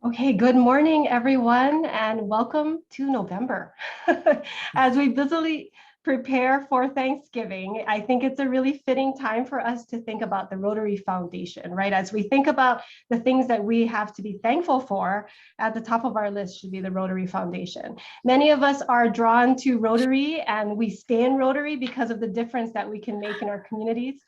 Okay, good morning, everyone, and welcome to November. As we busily prepare for Thanksgiving, I think it's a really fitting time for us to think about the Rotary Foundation, right? As we think about the things that we have to be thankful for, at the top of our list should be the Rotary Foundation. Many of us are drawn to Rotary and we stay in Rotary because of the difference that we can make in our communities.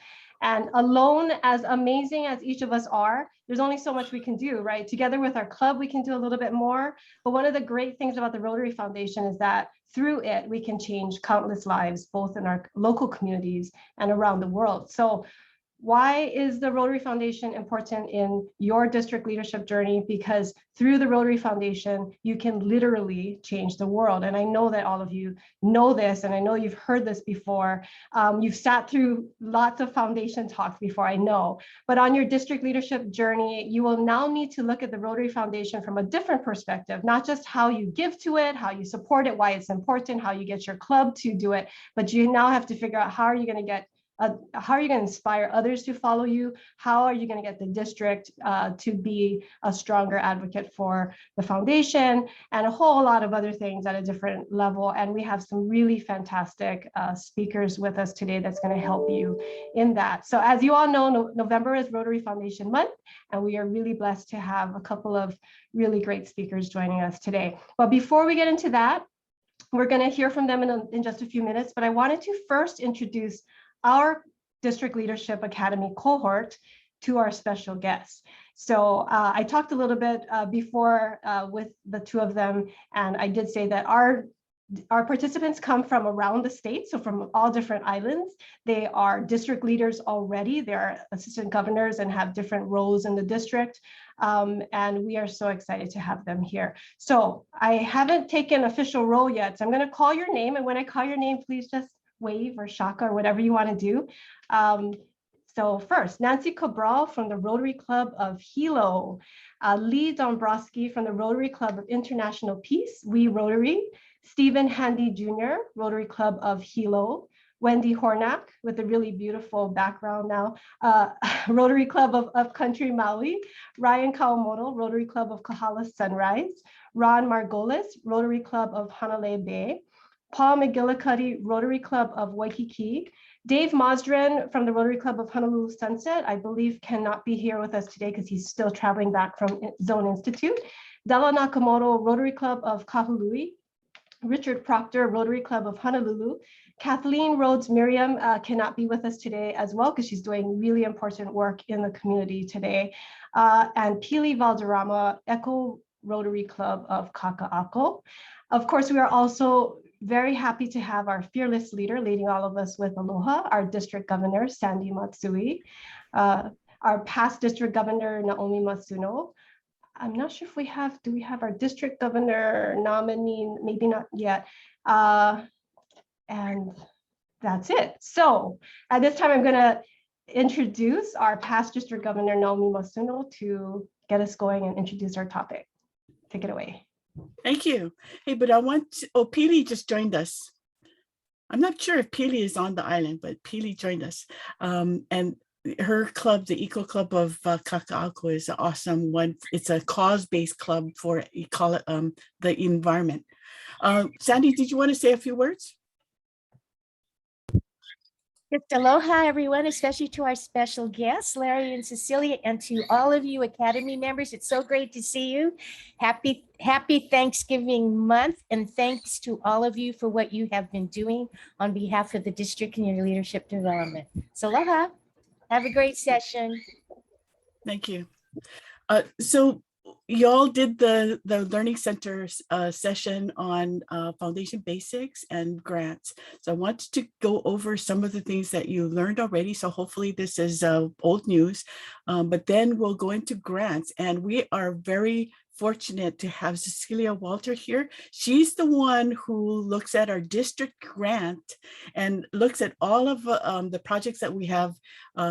And alone, as amazing as each of us are, there's only so much we can do, right? Together with our club, we can do a little bit more. But one of the great things about the Rotary Foundation is that through it, we can change countless lives, both in our local communities and around the world. So why is the Rotary Foundation important in your district leadership journey? Because through the Rotary Foundation, you can literally change the world. And I know that all of you know this, and I know you've heard this before. You've sat through lots of foundation talks before, I know. But on your district leadership journey, you will now need to look at the Rotary Foundation from a different perspective, not just how you give to it, how you support it, why it's important, how you get your club to do it, but you now have to figure out how are you going to inspire others to follow you? How are you going to get the district to be a stronger advocate for the foundation, and a whole lot of other things at a different level? And we have some really fantastic speakers with us today that's going to help you in that. So as you all know, November is Rotary Foundation Month, and we are really blessed to have a couple of really great speakers joining us today. But before we get into that, we're going to hear from them in just a few minutes, but I wanted to first introduce our District Leadership Academy cohort to our special guests. So I talked a little bit before with the two of them, and I did say that our participants come from around the state, so from all different islands. They are district leaders already. They're assistant governors and have different roles in the district. And we are so excited to have them here. So I haven't taken official role yet, so I'm going to call your name. And when I call your name, please just wave or shaka or whatever you want to do. So first, Nancy Cabral from the Rotary Club of Hilo, Lee Dombrowski from the Rotary Club of International Peace, We Rotary, Stephen Handy Jr., Rotary Club of Hilo, Wendy Hornack with a really beautiful background now, Rotary Club of Upcountry Maui, Ryan Kawamoto, Rotary Club of Kahala Sunrise, Ron Margolis, Rotary Club of Hanalei Bay, Paul McGillicuddy, Rotary Club of Waikiki, Dave Mosdren from the Rotary Club of Honolulu Sunset, I believe cannot be here with us today because he's still traveling back from Zone Institute, Della Nakamoto, Rotary Club of Kahului, Richard Proctor, Rotary Club of Honolulu, Kathleen Rhodes Miriam cannot be with us today as well because she's doing really important work in the community today, and Pili Valderrama, Echo Rotary Club of Kaka'ako. Of course, we are also very happy to have our fearless leader leading all of us with aloha, our district governor, Sandy Matsui, our past district governor, Naomi Matsuno. I'm not sure if do we have our district governor nominee? Maybe not yet. And that's it. So at this time, I'm gonna introduce our past district governor, Naomi Matsuno, to get us going and introduce our topic. Take it away. Thank you. Hey, but Pili just joined us. I'm not sure if Pili is on the island, but Pili joined us. And her club, the Eco Club of Kaka'ako, is an awesome one. It's a cause-based club for the environment. Sandy, did you want to say a few words? Just aloha, everyone, especially to our special guests, Larry and Cecilia, and to all of you Academy members. It's so great to see you. Happy Thanksgiving month, and thanks to all of you for what you have been doing on behalf of the district and your leadership development. So aloha, have a great session. Thank you. So y'all did the Learning Center session on foundation basics and grants. So I wanted to go over some of the things that you learned already. So hopefully this is old news, but then we'll go into grants. And we are very fortunate to have Cecilia Walter here. She's the one who looks at our district grant and looks at all of the projects that we have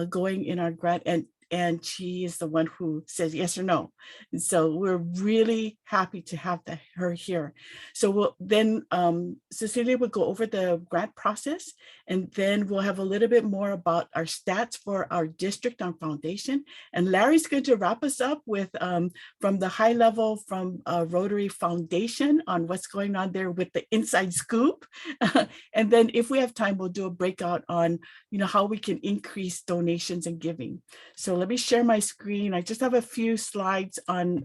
going in our grant. And and she is the one who says yes or no. And so we're really happy to have her here. So then Cecilia will go over the grant process, and then we'll have a little bit more about our stats for our district on foundation. And Larry's going to wrap us up with from the high level from Rotary Foundation on what's going on there with the inside scoop. And then if we have time, we'll do a breakout on, how we can increase donations and giving. So let me share my screen. I just have a few slides on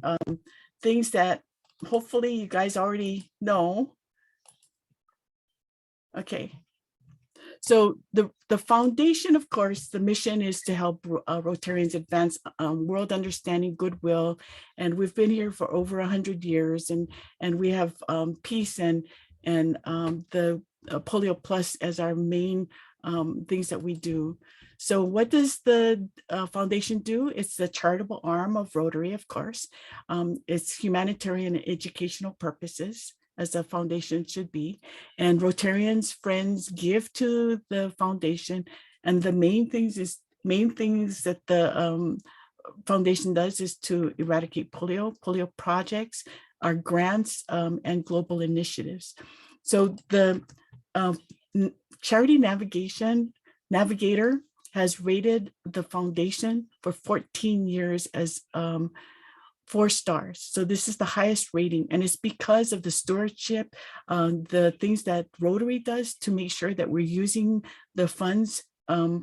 things that hopefully you guys already know. Okay. So the foundation, of course, the mission is to help Rotarians advance world understanding, goodwill, and we've been here for over 100 years, and we have peace and the Polio Plus as our main things that we do. So what does the foundation do? It's the charitable arm of Rotary, of course. It's humanitarian and educational purposes, as a foundation should be. And Rotarians, friends give to the foundation. And the main things that the foundation does is to eradicate polio projects, our grants, and global initiatives. So the Charity Navigator has rated the foundation for 14 years as 4 stars. So this is the highest rating, and it's because of the stewardship, the things that Rotary does to make sure that we're using the funds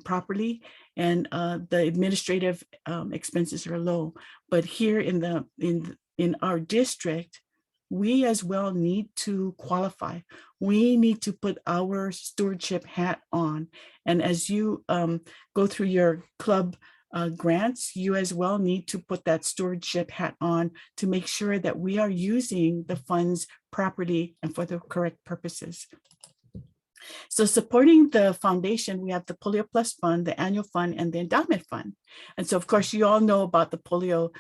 properly, and the administrative expenses are low. But here in our district, we as well need to qualify. We need to put our stewardship hat on. And as you go through your club grants, you as well need to put that stewardship hat on to make sure that we are using the funds properly and for the correct purposes. So supporting the foundation, we have the Polio Plus Fund, the annual fund, and the endowment fund. And so, of course, you all know about the Polio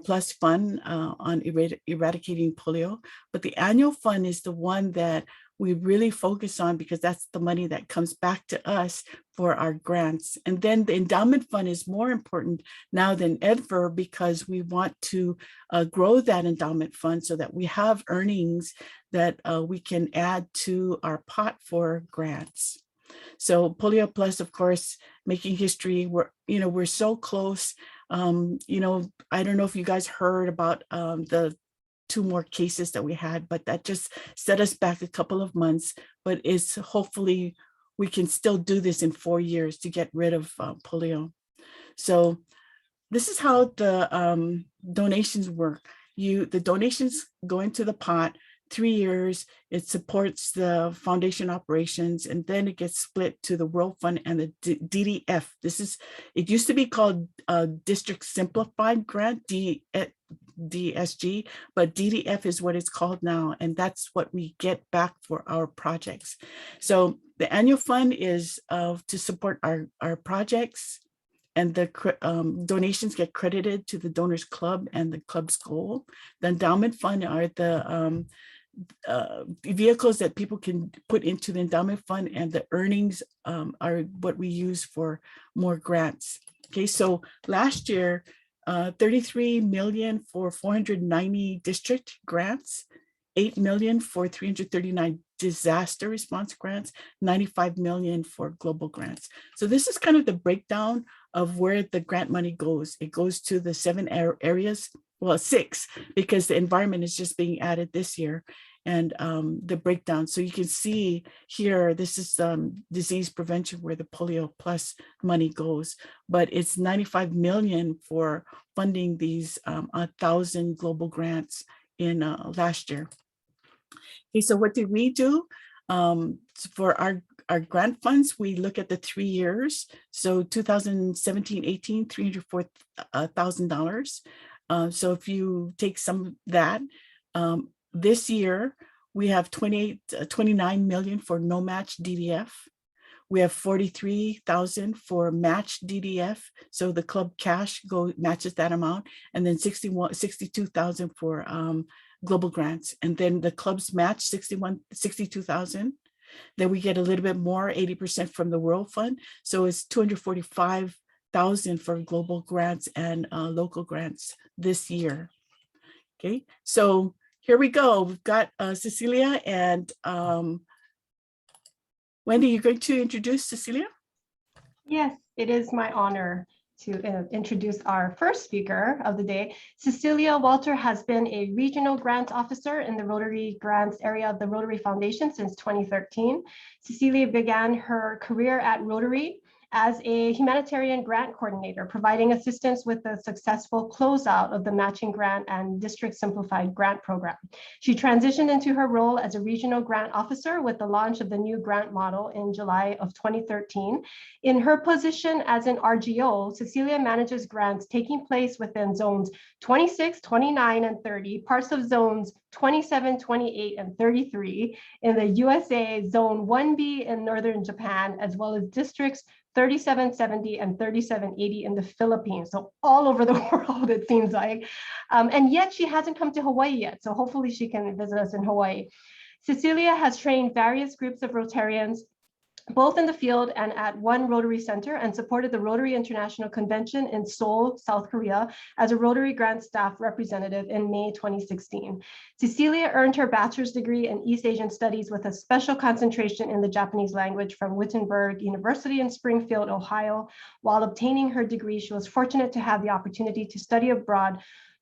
Plus Fund on eradicating polio, but the annual fund is the one that we really focus on because that's the money that comes back to us for our grants. And then the endowment fund is more important now than ever because we want to grow that endowment fund so that we have earnings that we can add to our pot for grants. So Polio Plus, of course, making history. We're so close. I don't know if you guys heard about the 2 more cases that we had, but that just set us back a couple of months. But it's hopefully we can still do this in 4 years to get rid of polio. So this is how the donations work. The donations go into the pot. 3 years, it supports the foundation operations, and then it gets split to the World Fund and the DDF. It used to be called District Simplified Grant, DSG, but DDF is what it's called now, and that's what we get back for our projects. So the annual fund is to support our projects, and the donations get credited to the Donors Club and the club's goal. The endowment fund are the vehicles that people can put into the endowment fund, and the earnings are what we use for more grants. Okay, so last year, 33 million for 490 district grants, 8 million for 339 disaster response grants, 95 million for global grants. So this is kind of the breakdown of where the grant money goes. It goes to the 7 areas, well, 6, because the environment is just being added this year, and the breakdown. So you can see here, this is disease prevention where the Polio Plus money goes, but it's 95 million for funding these 1,000 global grants in last year. Okay, so what did we do? For our grant funds, we look at the 3 years. So 2017-18, $304,000. So if you take some of that, this year we have 29 million for no match DDF. We have 43,000 for match DDF. So the club cash matches that amount, and then 62,000 for global grants. And then the clubs match 62,000. Then we get a little bit more, 80% from the World Fund. So it's 245,000 $100,000 for global grants and local grants this year. Okay, so here we go. We've got Cecilia and Wendy, you're going to introduce Cecilia? Yes, it is my honor to introduce our first speaker of the day. Cecilia Walter has been a regional grant officer in the Rotary grants area of the Rotary Foundation since 2013. Cecilia began her career at Rotary as a humanitarian grant coordinator, providing assistance with the successful closeout of the matching grant and district simplified grant program. She transitioned into her role as a regional grant officer with the launch of the new grant model in July of 2013. In her position as an RGO, Cecilia manages grants taking place within zones 26, 29, and 30, parts of zones 27, 28, and 33 in the USA, zone 1B in northern Japan, as well as districts 3770 and 3780 in the Philippines. So all over the world, it seems like. And yet she hasn't come to Hawaii yet. So hopefully she can visit us in Hawaii. Cecilia has trained various groups of Rotarians both in the field and at one Rotary Center, and supported the Rotary International Convention in Seoul, South Korea, as a Rotary Grant Staff Representative in May 2016. Cecilia earned her bachelor's degree in East Asian Studies with a special concentration in the Japanese language from Wittenberg University in Springfield, Ohio. While obtaining her degree, she was fortunate to have the opportunity to study abroad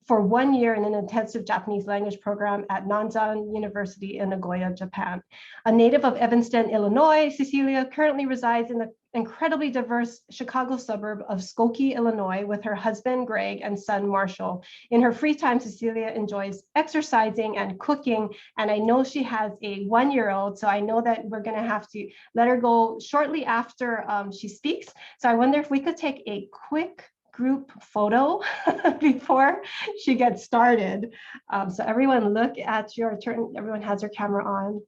for 1 year in an intensive Japanese language program at Nanzan University in Nagoya, Japan. A native of Evanston, Illinois, Cecilia currently resides in the incredibly diverse Chicago suburb of Skokie, Illinois, with her husband, Greg, and son, Marshall. In her free time, Cecilia enjoys exercising and cooking, and I know she has a 1-year-old, so I know that we're gonna have to let her go shortly after she speaks. So I wonder if we could take a quick group photo before she gets started. So everyone look at your turn. Everyone has their camera on.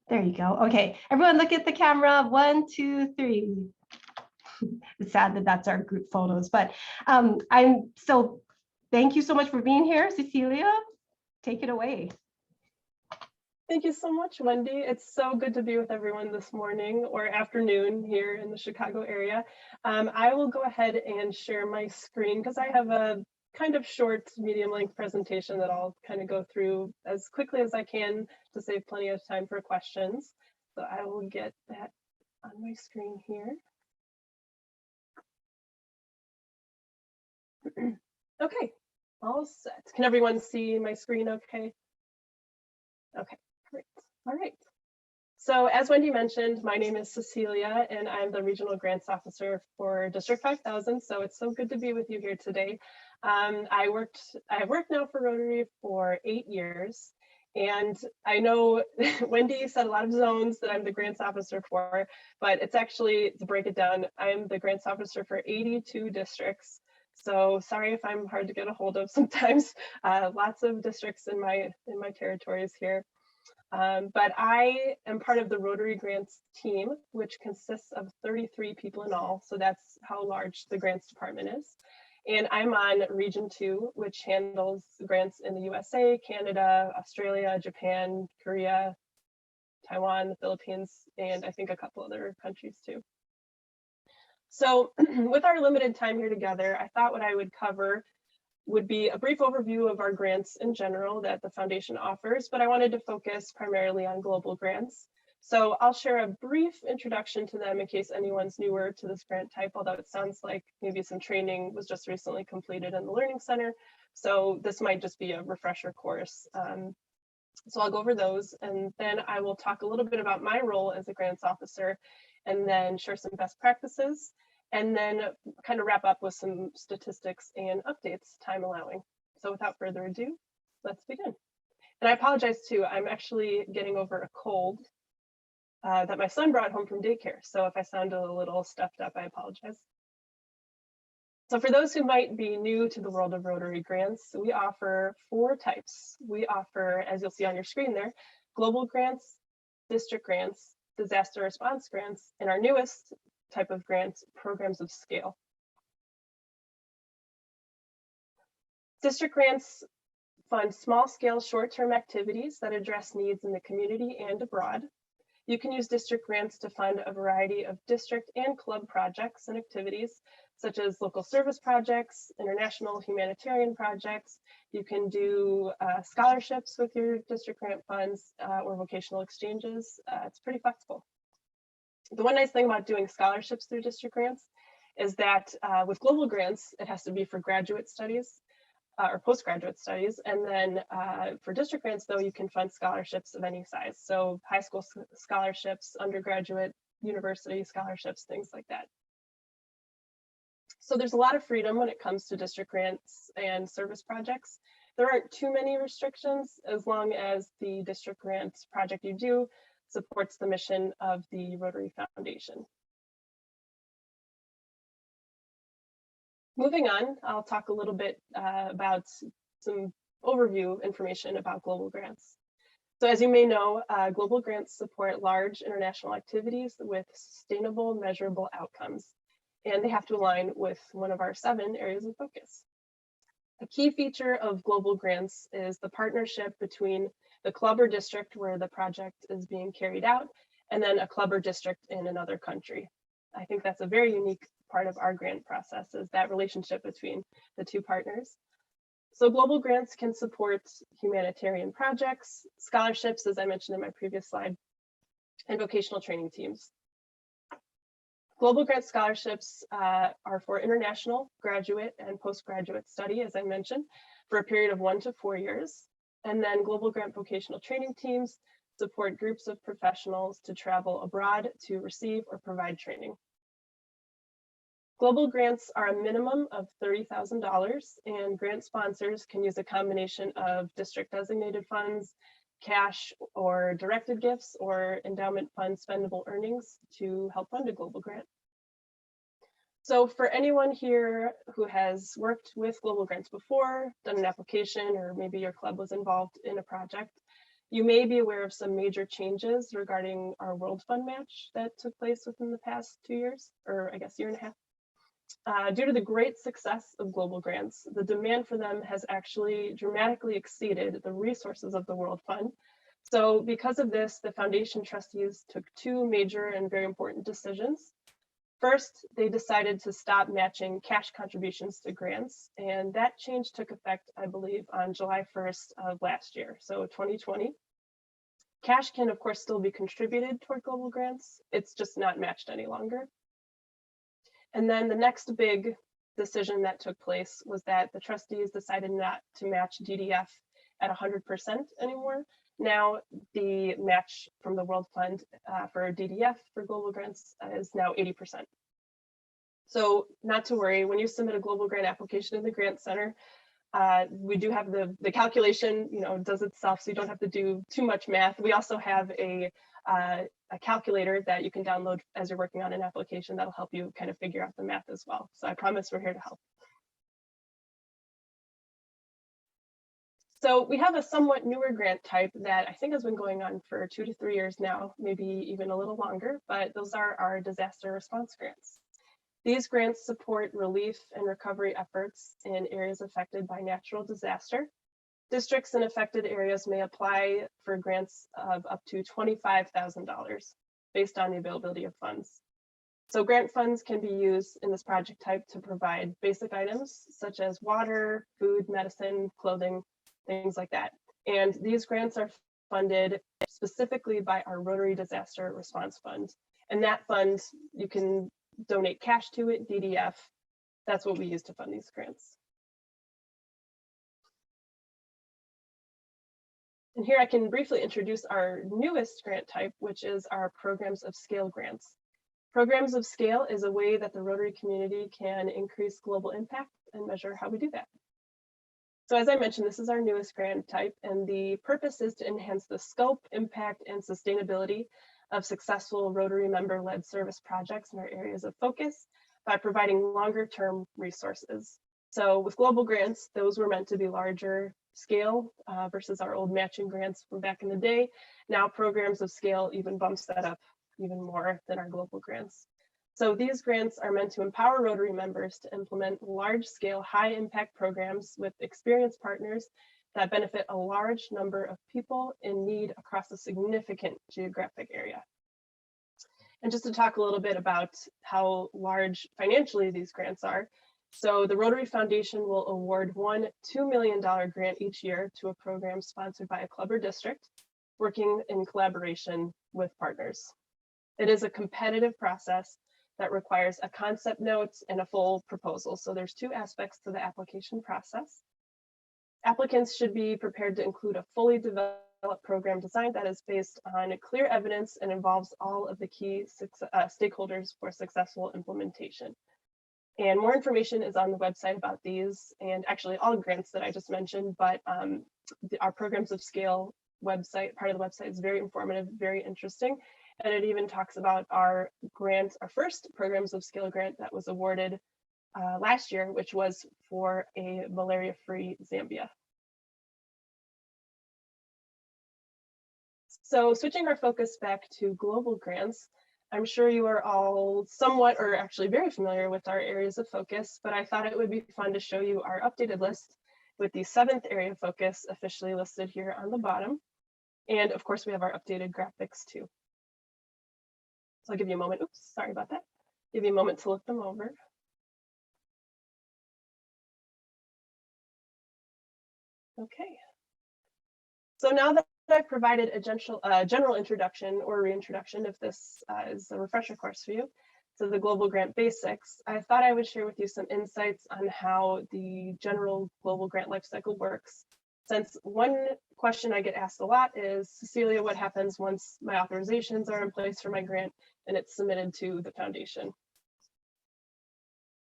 There you go. Okay, everyone look at the camera. 1, 2, 3. It's sad that that's our group photos, but thank you so much for being here. Cecilia, take it away. Thank you so much, Wendy. It's so good to be with everyone this morning or afternoon here in the Chicago area. I will go ahead and share my screen because I have a kind of short, medium-length presentation that I'll kind of go through as quickly as I can to save plenty of time for questions. So I will get that on my screen here. Okay, all set. Can everyone see my screen okay? Okay. Great. All right. So as Wendy mentioned, my name is Cecilia and I'm the Regional Grants Officer for District 5000. So it's so good to be with you here today. I have worked now for Rotary for 8 years. And I know Wendy said a lot of zones that I'm the grants officer for, but it's actually, to break it down, I'm the grants officer for 82 districts. So sorry if I'm hard to get a hold of sometimes. Lots of districts in my territories here. But I am part of the Rotary Grants team, which consists of 33 people in all. So that's how large the grants department is. And I'm on Region 2, which handles grants in the USA, Canada, Australia, Japan, Korea, Taiwan, the Philippines, and I think a couple other countries too. So with our limited time here together, I thought what I would cover would be a brief overview of our grants in general that the foundation offers, but I wanted to focus primarily on global grants. So I'll share a brief introduction to them in case anyone's newer to this grant type, although it sounds like maybe some training was just recently completed in the Learning Center. So this might just be a refresher course. So I'll go over those, and then I will talk a little bit about my role as a grants officer, and then share some best practices, and then kind of wrap up with some statistics and updates, time allowing. So without further ado, let's begin. And I apologize too, I'm actually getting over a cold that my son brought home from daycare. So if I sound a little stuffed up, I apologize. So for those who might be new to the world of Rotary grants, we offer 4 types. We offer, as you'll see on your screen there, global grants, district grants, disaster response grants, and our newest type of grants, programs of scale. District grants fund small-scale short-term activities that address needs in the community and abroad. You can use district grants to fund a variety of district and club projects and activities, such as local service projects, international humanitarian projects. You can do scholarships with your district grant funds or vocational exchanges. It's pretty flexible. The one nice thing about doing scholarships through district grants is that with global grants, it has to be for graduate studies or postgraduate studies. And then for district grants, though, you can fund scholarships of any size. So high school scholarships, undergraduate, university scholarships, things like that. So there's a lot of freedom when it comes to district grants and service projects. There aren't too many restrictions as long as the district grant project you do supports the mission of the Rotary Foundation. Moving on, I'll talk a little bit about some overview information about global grants. So as you may know, global grants support large international activities with sustainable, measurable outcomes, and they have to align with one of our 7 areas of focus. A key feature of global grants is the partnership between the club or district where the project is being carried out, and then a club or district in another country. I think that's a very unique part of our grant process, is that relationship between the 2 partners. So global grants can support humanitarian projects, scholarships, as I mentioned in my previous slide, and vocational training teams. Global grant scholarships are for international, graduate, and postgraduate study, as I mentioned, for a period of 1 to 4 years. And then global grant vocational training teams support groups of professionals to travel abroad to receive or provide training. Global grants are a minimum of $30,000, and grant sponsors can use a combination of district designated funds, cash or directed gifts, or endowment fund spendable earnings to help fund a global grant. So for anyone here who has worked with global grants before, done an application, or maybe your club was involved in a project, you may be aware of some major changes regarding our World Fund match that took place within the past 2 years, or I guess 1.5 years. Due to the great success of global grants, the demand for them has actually dramatically exceeded the resources of the World Fund. So because of this, the foundation trustees took 2 major and very important decisions. First, they decided to stop matching cash contributions to grants, and that change took effect, I believe, on July 1st of last year, so 2020. Cash can, of course, still be contributed toward global grants. It's just not matched any longer. And then the next big decision that took place was that the trustees decided not to match DDF at 100% anymore. Now the match from the World Fund for DDF for global grants is now 80%. So not to worry, when you submit a global grant application in the Grant Center, we do have the calculation, does itself, so you don't have to do too much math. We also have a calculator that you can download as you're working on an application that'll help you kind of figure out the math as well. So I promise we're here to help. So we have a somewhat newer grant type that I think has been going on for 2 to 3 years now, maybe even a little longer, but those are our disaster response grants. These grants support relief and recovery efforts in areas affected by natural disaster. Districts in affected areas may apply for grants of up to $25,000 based on the availability of funds. So grant funds can be used in this project type to provide basic items such as water, food, medicine, clothing, things like that. And these grants are funded specifically by our Rotary Disaster Response Fund. And that fund, you can donate cash to it, DDF. That's what we use to fund these grants. And here I can briefly introduce our newest grant type, which is our Programs of Scale grants. Programs of Scale is a way that the Rotary community can increase global impact and measure how we do that. So as I mentioned, this is our newest grant type, and the purpose is to enhance the scope, impact, and sustainability of successful Rotary member-led service projects in our areas of focus by providing longer-term resources. So with global grants, those were meant to be larger scale versus our old matching grants from back in the day. Now Programs of Scale even bumps that up even more than our global grants. So these grants are meant to empower Rotary members to implement large-scale, high-impact programs with experienced partners that benefit a large number of people in need across a significant geographic area. And just to talk a little bit about how large financially these grants are. So the Rotary Foundation will award one $2 million grant each year to a program sponsored by a club or district, working in collaboration with partners. It is a competitive process that requires a concept note and a full proposal. So there's two aspects to the application process. Applicants should be prepared to include a fully developed program design that is based on clear evidence and involves all of the key stakeholders for successful implementation. And more information is on the website about these and actually all grants that I just mentioned, but our Programs of Scale website, part of the website, is very informative, very interesting. And it even talks about our grant, our first Programs of Scale grant that was awarded last year, which was for a malaria-free Zambia. So switching our focus back to global grants, I'm sure you are all somewhat or actually very familiar with our areas of focus, but I thought it would be fun to show you our updated list with the 7th area of focus officially listed here on the bottom. And of course, we have our updated graphics too. So I'll give you a moment. Oops, sorry about that. Give you a moment to look them over. Okay. So now that I've provided a general introduction or reintroduction, if this is a refresher course for you, to the Global Grant Basics, I thought I would share with you some insights on how the general global grant lifecycle works. Since one question I get asked a lot is, Cecilia, what happens once my authorizations are in place for my grant and it's submitted to the foundation?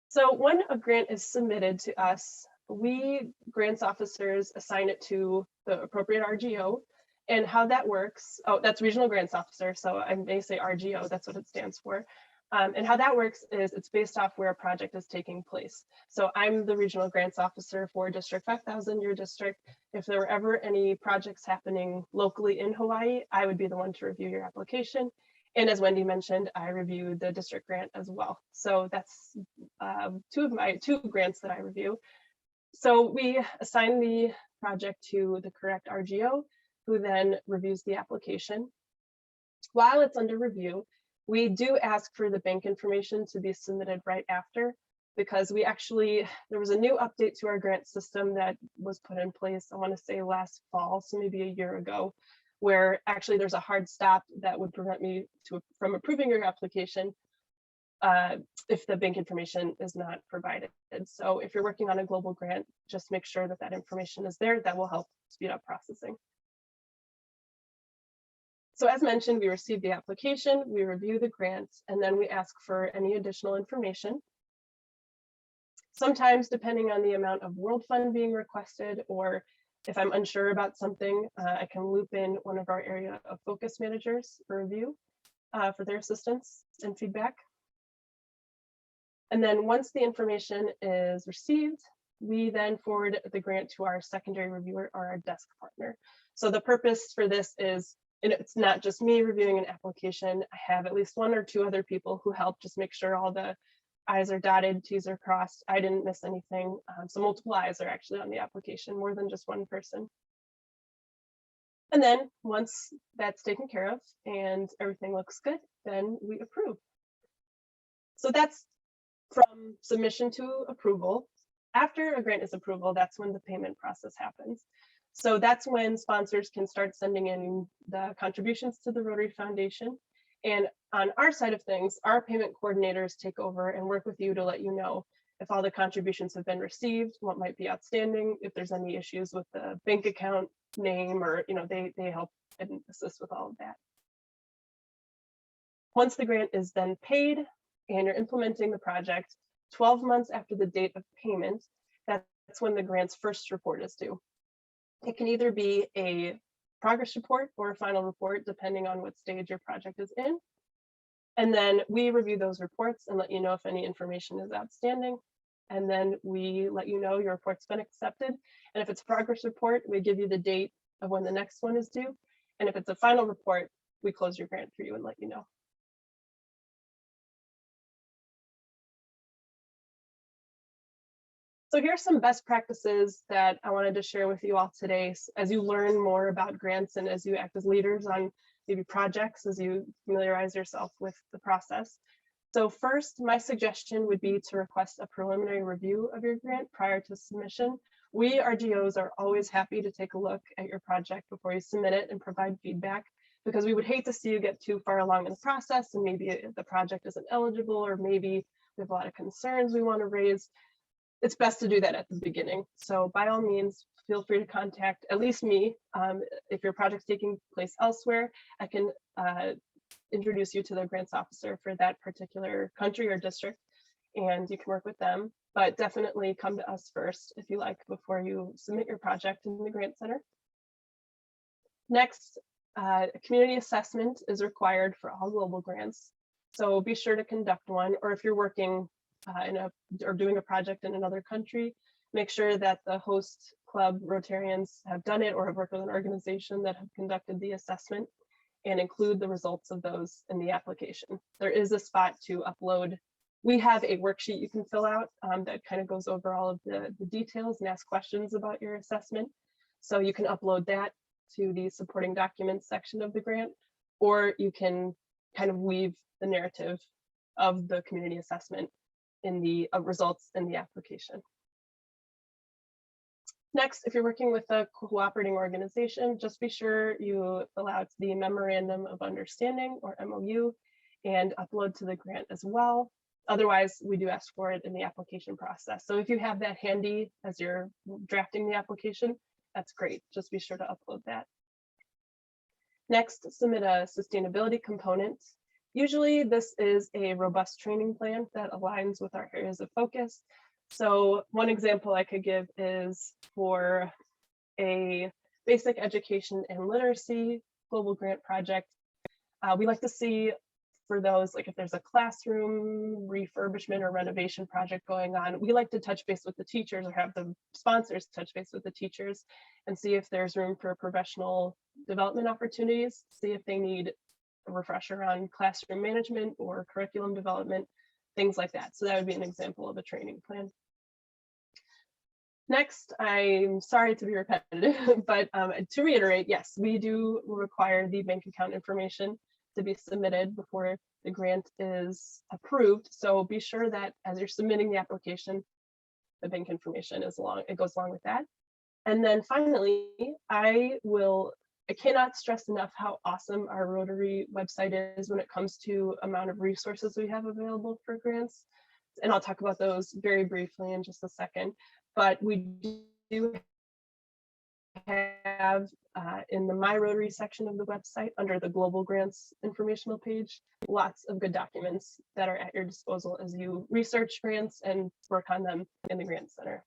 So when a grant is submitted to us, we grants officers assign it to the appropriate RGO. And how that works, oh, that's Regional Grants Officer, so I may say RGO, that's what it stands for. And how that works is it's based off where a project is taking place. So I'm the Regional Grants Officer for District 5000, your district. If there were ever any projects happening locally in Hawaii, I would be the one to review your application. And as Wendy mentioned, I review the district grant as well. So that's two grants that I review. So we assign the project to the correct RGO, who then reviews the application. While it's under review, we do ask for the bank information to be submitted right after, because there was a new update to our grant system that was put in place, I want to say last fall, so maybe a year ago, where actually there's a hard stop that would prevent me from approving your application if the bank information is not provided. So if you're working on a global grant, just make sure that that information is there. That will help speed up processing. So as mentioned, we receive the application, we review the grant, and then we ask for any additional information. Sometimes, depending on the amount of World Fund being requested, or if I'm unsure about something, I can loop in one of our area of focus managers for review for their assistance and feedback. And then once the information is received, we then forward the grant to our secondary reviewer or our desk partner. So the purpose for this is, and it's not just me reviewing an application. I have at least 1 or 2 other people who help just make sure all the I's are dotted, T's are crossed. I didn't miss anything. So multiple eyes are actually on the application, more than just one person. And then once that's taken care of and everything looks good, then we approve. So that's from submission to approval. After a grant is approval, that's when the payment process happens. So that's when sponsors can start sending in the contributions to the Rotary Foundation. And on our side of things, our payment coordinators take over and work with you to let you know if all the contributions have been received, what might be outstanding, if there's any issues with the bank account name, or they help and assist with all of that. Once the grant is then paid and you're implementing the project, 12 months after the date of payment, that's when the grant's first report is due. It can either be a progress report or a final report, depending on what stage your project is in. And then we review those reports and let you know if any information is outstanding. And then we let you know your report's been accepted. And if it's a progress report, we give you the date of when the next one is due. And if it's a final report, we close your grant for you and let you know. So here's some best practices that I wanted to share with you all today as you learn more about grants and as you act as leaders on maybe projects as you familiarize yourself with the process. So first, my suggestion would be to request a preliminary review of your grant prior to submission. We RGOs are always happy to take a look at your project before you submit it and provide feedback, because we would hate to see you get too far along in the process and maybe the project isn't eligible, or maybe we have a lot of concerns we want to raise. It's best to do that at the beginning. So by all means, feel free to contact at least me. If your project's taking place elsewhere, I can introduce you to the grants officer for that particular country or district, and you can work with them. But definitely come to us first, if you like, before you submit your project in the Grant Center. Next, a community assessment is required for all global grants. So be sure to conduct one, or if you're working or doing a project in another country, make sure that the host club Rotarians have done it or have worked with an organization that have conducted the assessment, and include the results of those in the application. There is a spot to upload. We have a worksheet you can fill out that kind of goes over all of the details and ask questions about your assessment. So you can upload that to the supporting documents section of the grant, or you can kind of weave the narrative of the community assessment in the results in the application. Next, if you're working with a cooperating organization, just be sure you fill out the Memorandum of Understanding, or MOU, and upload to the grant as well. Otherwise, we do ask for it in the application process. So if you have that handy as you're drafting the application, that's great. Just be sure to upload that. Next, submit a sustainability component. Usually this is a robust training plan that aligns with our areas of focus. So one example I could give is for a basic education and literacy global grant project. We like to see for those, like if there's a classroom refurbishment or renovation project going on, we like to touch base with the teachers, or have the sponsors touch base with the teachers and see if there's room for professional development opportunities, see if they need a refresher on classroom management or curriculum development, things like that. So that would be an example of a training plan. Next, I'm sorry to be repetitive, but to reiterate, yes, we do require the bank account information to be submitted before the grant is approved. So be sure that as you're submitting the application, the bank information is it goes along with that. And then finally, I cannot stress enough how awesome our Rotary website is when it comes to amount of resources we have available for grants. And I'll talk about those very briefly in just a second. But we do have in the My Rotary section of the website, under the Global Grants informational page, lots of good documents that are at your disposal as you research grants and work on them in the Grant Center.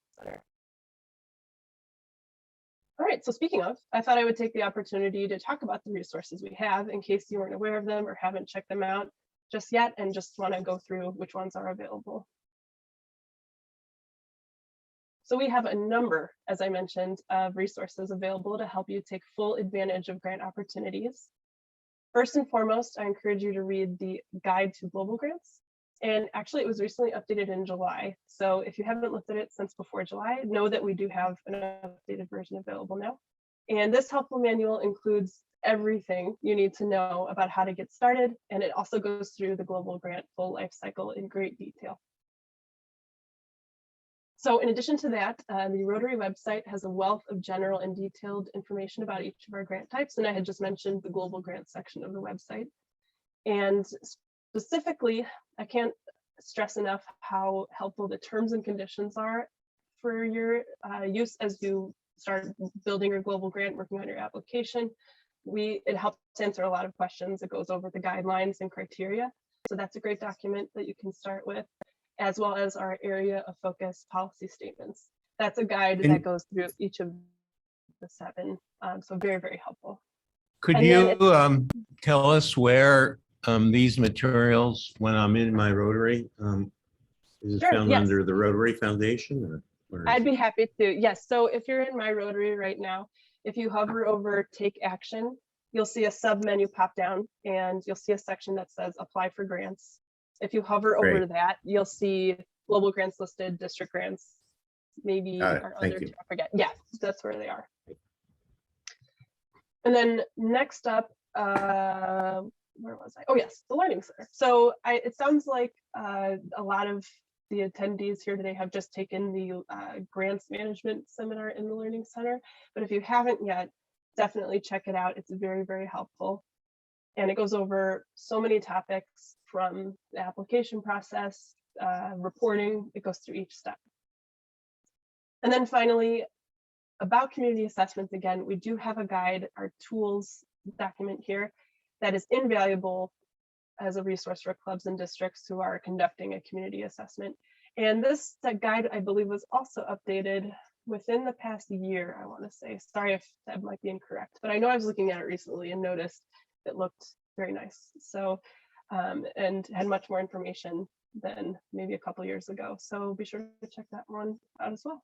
All right, so speaking of, I thought I would take the opportunity to talk about the resources we have in case you weren't aware of them or haven't checked them out just yet, and just want to go through which ones are available. So we have a number, as I mentioned, of resources available to help you take full advantage of grant opportunities. First and foremost, I encourage you to read the Guide to Global Grants. And actually, it was recently updated in July. So if you haven't looked at it since before July, know that we do have an updated version available now. And this helpful manual includes everything you need to know about how to get started. And it also goes through the global grant full life cycle in great detail. So in addition to that, the Rotary website has a wealth of general and detailed information about each of our grant types. And I had just mentioned the global grant section of the website. And specifically, I can't stress enough how helpful the terms and conditions are for your use as you start building your global grant, working on your application. It helps answer a lot of questions. It goes over the guidelines and criteria. So that's a great document that you can start with, as well as our area of focus policy statements. That's a guide that goes through each of the 7. So very, very helpful. Could you tell us where these materials, when I'm in my Rotary, is it found under the Rotary Foundation? Or I'd be happy to. Yes. So if you're in my Rotary right now, if you hover over Take Action, you'll see a sub menu pop down, and you'll see a section that says Apply for Grants. If you hover over that, you'll see global grants listed, district grants, maybe our other two, I forget. Yeah, that's where they are. And then next up, where was I? Oh yes, the Learning Center. So it sounds like a lot of the attendees here today have just taken the grants management seminar in the Learning Center, but if you haven't yet, definitely check it out. It's very, very helpful. And it goes over so many topics from the application process, reporting, it goes through each step. And then finally, about community assessments, again, we do have a guide, our tools document here, that is invaluable as a resource for clubs and districts who are conducting a community assessment. And this guide, I believe, was also updated within the past year, I want to say. Sorry if that might be incorrect, but I know I was looking at it recently and noticed it looked very nice. So, and had much more information than maybe a couple years ago. So be sure to check that one out as well.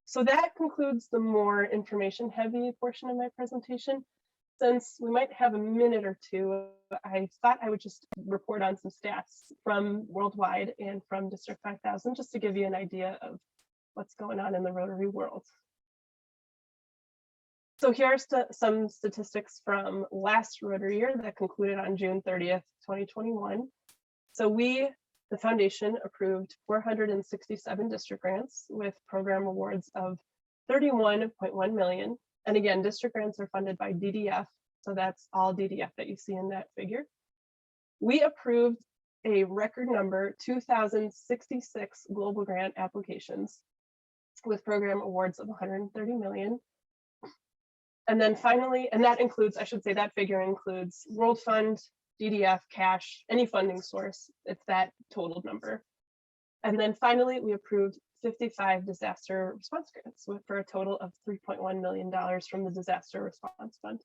So that concludes the more information heavy portion of my presentation. Since we might have a minute or two, I thought I would just report on some stats from worldwide and from District 5000, just to give you an idea of what's going on in the Rotary world. So here are some statistics from last Rotary year that concluded on June 30th, 2021. So we, the foundation, approved 467 district grants with program awards of 31.1 million. And again, district grants are funded by DDF. So that's all DDF that you see in that figure. We approved a record number, 2,066 global grant applications with program awards of 130 million. And then finally, and that includes, I should say that figure includes World Fund, DDF, cash, any funding source, it's that total number. And then finally, we approved 55 disaster response grants for a total of $3.1 million from the Disaster Response Fund.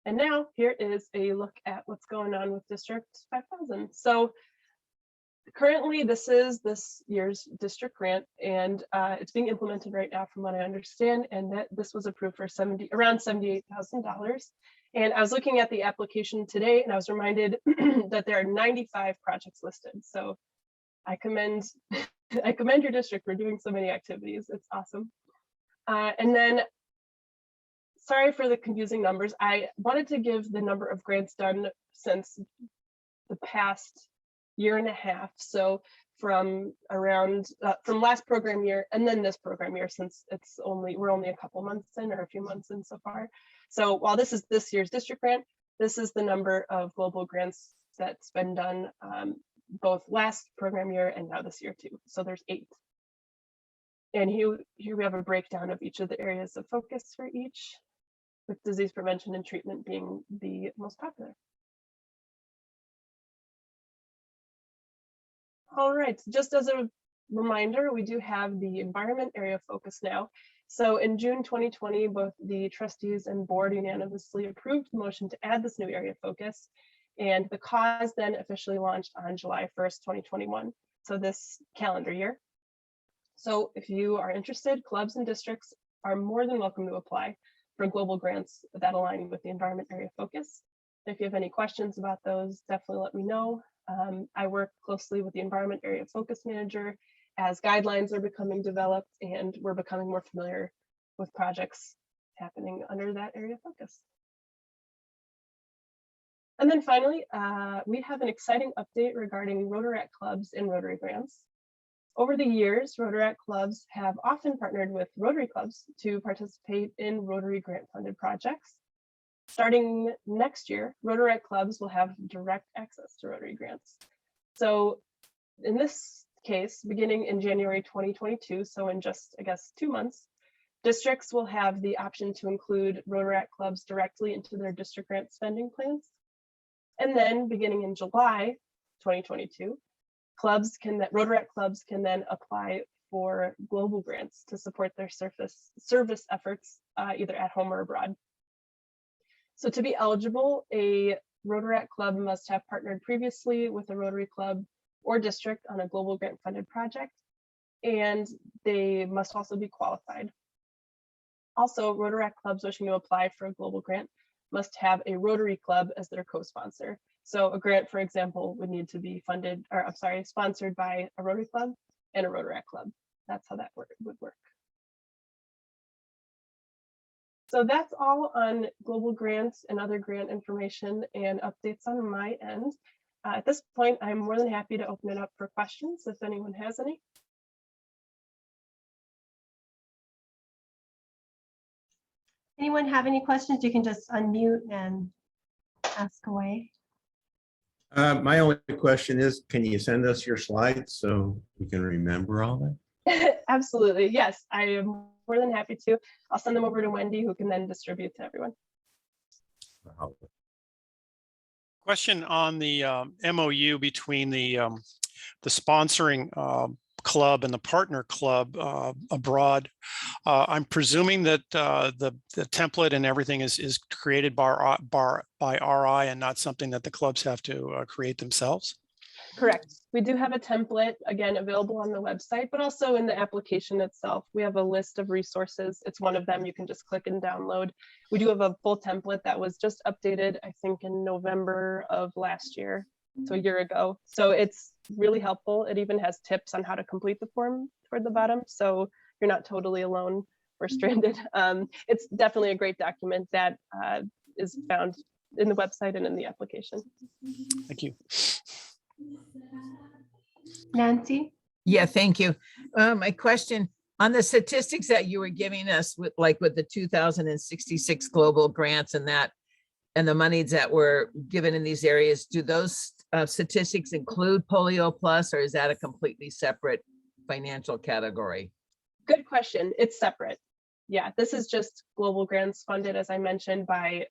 And now here is a look at what's going on with District 5000. So currently, this is this year's district grant, and it's being implemented right now from what I understand, and that this was approved for around $78,000. And I was looking at the application today, and I was reminded that there are 95 projects listed. So I commend your district for doing so many activities. It's awesome. And then, sorry for the confusing numbers. I wanted to give the number of grants done since the past year and a half. So from around from last program year and then this program year, since we're only a couple months in, or a few months in so far. So while this is this year's district grant, this is the number of global grants that's been done both last program year and now this year too. So there's 8. And here we have a breakdown of each of the areas of focus for each, with disease prevention and treatment being the most popular. All right, just as a reminder, we do have the environment area of focus now. So in June 2020, both the trustees and board unanimously approved the motion to add this new area of focus. And the cause then officially launched on July 1st, 2021. So this calendar year. So if you are interested, clubs and districts are more than welcome to apply for global grants that align with the environment area of focus. If you have any questions about those, definitely let me know. I work closely with the environment area of focus manager as guidelines are becoming developed and we're becoming more familiar with projects happening under that area of focus. And then finally, we have an exciting update regarding Rotary clubs and Rotary grants. Over the years, Rotary clubs have often partnered with Rotary clubs to participate in Rotary grant funded projects. Starting next year, Rotary clubs will have direct access to Rotary grants. So in this case, beginning in January 2022, so in just, I guess, 2 months, districts will have the option to include Rotary clubs directly into their district grant spending plans. And then beginning in July 2022, Rotary clubs can then apply for global grants to support their service efforts, either at home or abroad. So to be eligible, a Rotary club must have partnered previously with a Rotary club or district on a global grant funded project, and they must also be qualified. Also, Rotary clubs wishing to apply for a global grant must have a Rotary club as their co-sponsor. So a grant, for example, would need to be sponsored by a Rotary club and a Rotary club. That's how that would work. So that's all on global grants and other grant information and updates on my end. At this point, I'm more than happy to open it up for questions if anyone has any. Anyone have any questions? You can just unmute and ask away. My only question is, can you send us your slides so we can remember all that? Absolutely. Yes, I am more than happy to. I'll send them over to Wendy, who can then distribute to everyone. Question on the MOU between the sponsoring club and the partner club abroad. I'm presuming that the template and everything is created by RI and not something that the clubs have to create themselves. Correct. We do have a template, again, available on the website, but also in the application itself. We have a list of resources. It's one of them. You can just click and download. We do have a full template that was just updated, I think, in November of last year, so a year ago. So it's really helpful. It even has tips on how to complete the form toward the bottom, so you're not totally alone or stranded. It's definitely a great document that is found in the website and in the application. Thank you. Nancy? Yeah, thank you. My question on the statistics that you were giving us with the 2066 global grants and the monies that were given in these areas, do those statistics include Polio Plus, or is that a completely separate financial category? Good question. It's separate. Yeah, this is just global grants funded, as I mentioned, by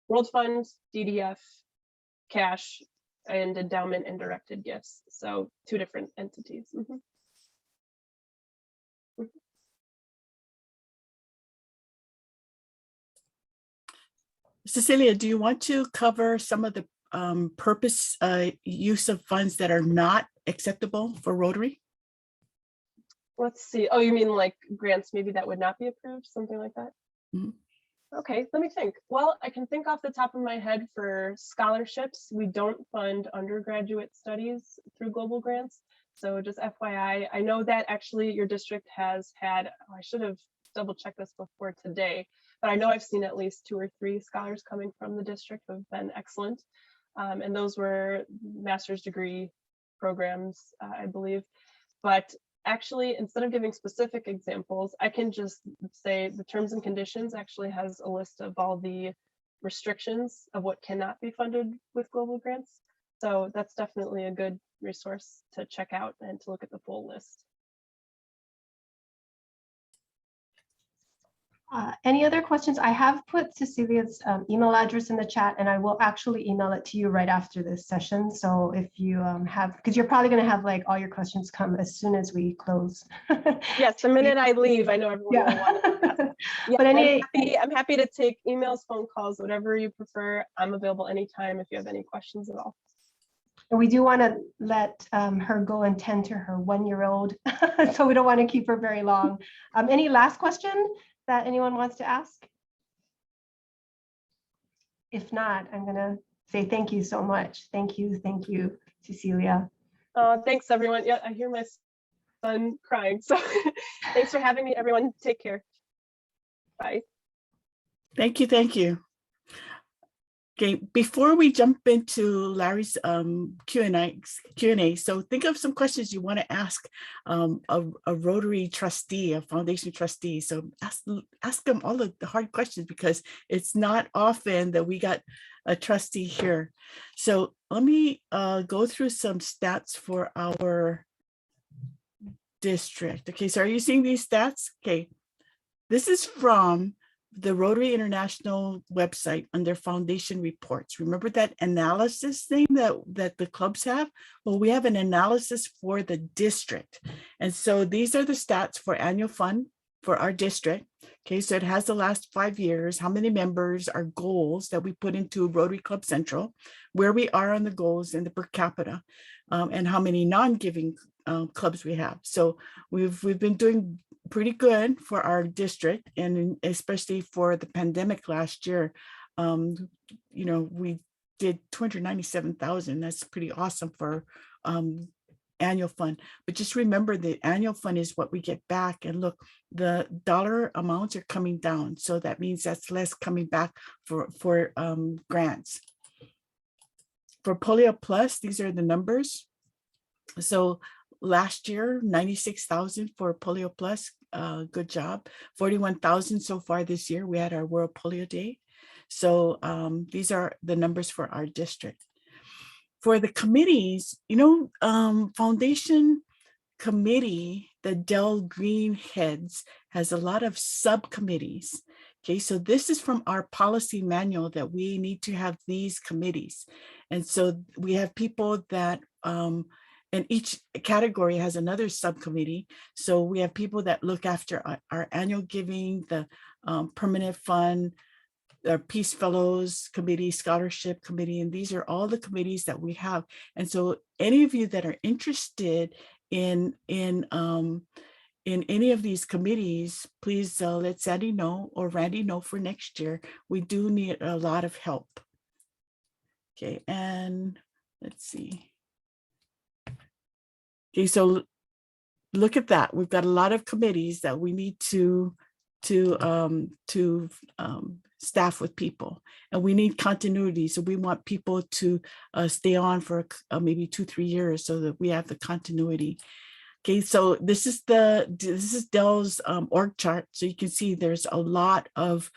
World Fund, DDF, cash, and endowment and directed gifts. So two different entities. Cecilia, do you want to cover some of the purpose use of funds that are not acceptable for Rotary? Let's see. Oh, you mean like grants maybe that would not be approved, something like that? Mhm. Okay, let me think. Well, I can think off the top of my head for scholarships. We don't fund undergraduate studies through global grants. So just FYI, I know that actually your district has had, oh, I should have double checked this before today, but I know I've seen at least 2 or 3 scholars coming from the district who have been excellent. And those were master's degree programs, I believe. But actually, instead of giving specific examples, I can just say the terms and conditions actually has a list of all the restrictions of what cannot be funded with global grants. So that's definitely a good resource to check out and to look at the full list. Any other questions? I have put Cecilia's email address in the chat, and I will actually email it to you right after this session. So if you have, because you're probably going to have like all your questions come as soon as we close. Yes, the minute I leave, I know everyone will want to ask. Yeah, But I'm happy to take emails, phone calls, whatever you prefer. I'm available anytime if you have any questions at all. And we do want to let her go and tend to her 1-year-old, so we don't want to keep her very long. Any last question that anyone wants to ask? If not, I'm going to say thank you so much. Thank you, Cecilia. Thanks, everyone. Yeah, I hear my son crying. So thanks for having me, everyone. Take care. Bye. Thank you. Thank you. Okay, before we jump into Larry's Q&A, so think of some questions you want to ask a Rotary trustee, a foundation trustee. So ask them all the hard questions, because it's not often that we got a trustee here. So let me go through some stats for our district. Okay, so are you seeing these stats? Okay, this is from the Rotary International website under foundation reports. Remember that analysis thing that the clubs have? Well, we have an analysis for the district. And so these are the stats for annual fund for our district. Okay, so it has the last 5 years, how many members, our goals that we put into Rotary Club Central, where we are on the goals and the per capita, and how many non-giving clubs we have. So we've been doing pretty good for our district, and especially for the pandemic last year. We did 297,000. That's pretty awesome for annual fund. But just remember, the annual fund is what we get back. And look, the dollar amounts are coming down. So that means that's less coming back for grants. For Polio Plus, these are the numbers. So last year, 96,000 for Polio Plus. Good job. 41,000 so far this year. We had our World Polio Day. So these are the numbers for our district. For the committees, foundation committee, the Dell Green heads, has a lot of subcommittees. Okay, so this is from our policy manual that we need to have these committees. And so we have people that, and each category has another subcommittee. So we have people that look after our annual giving, the permanent fund, our Peace Fellows Committee, Scholarship Committee, and these are all the committees that we have. And so any of you that are interested in any of these committees, please let Sandy know or Randy know for next year. We do need a lot of help. Okay, and let's see. Okay, so look at that. We've got a lot of committees that we need to staff with people, and we need continuity. So we want people to stay on for maybe 2-3 years so that we have the continuity. Okay, so this is Dell's org chart. So you can see there's a lot of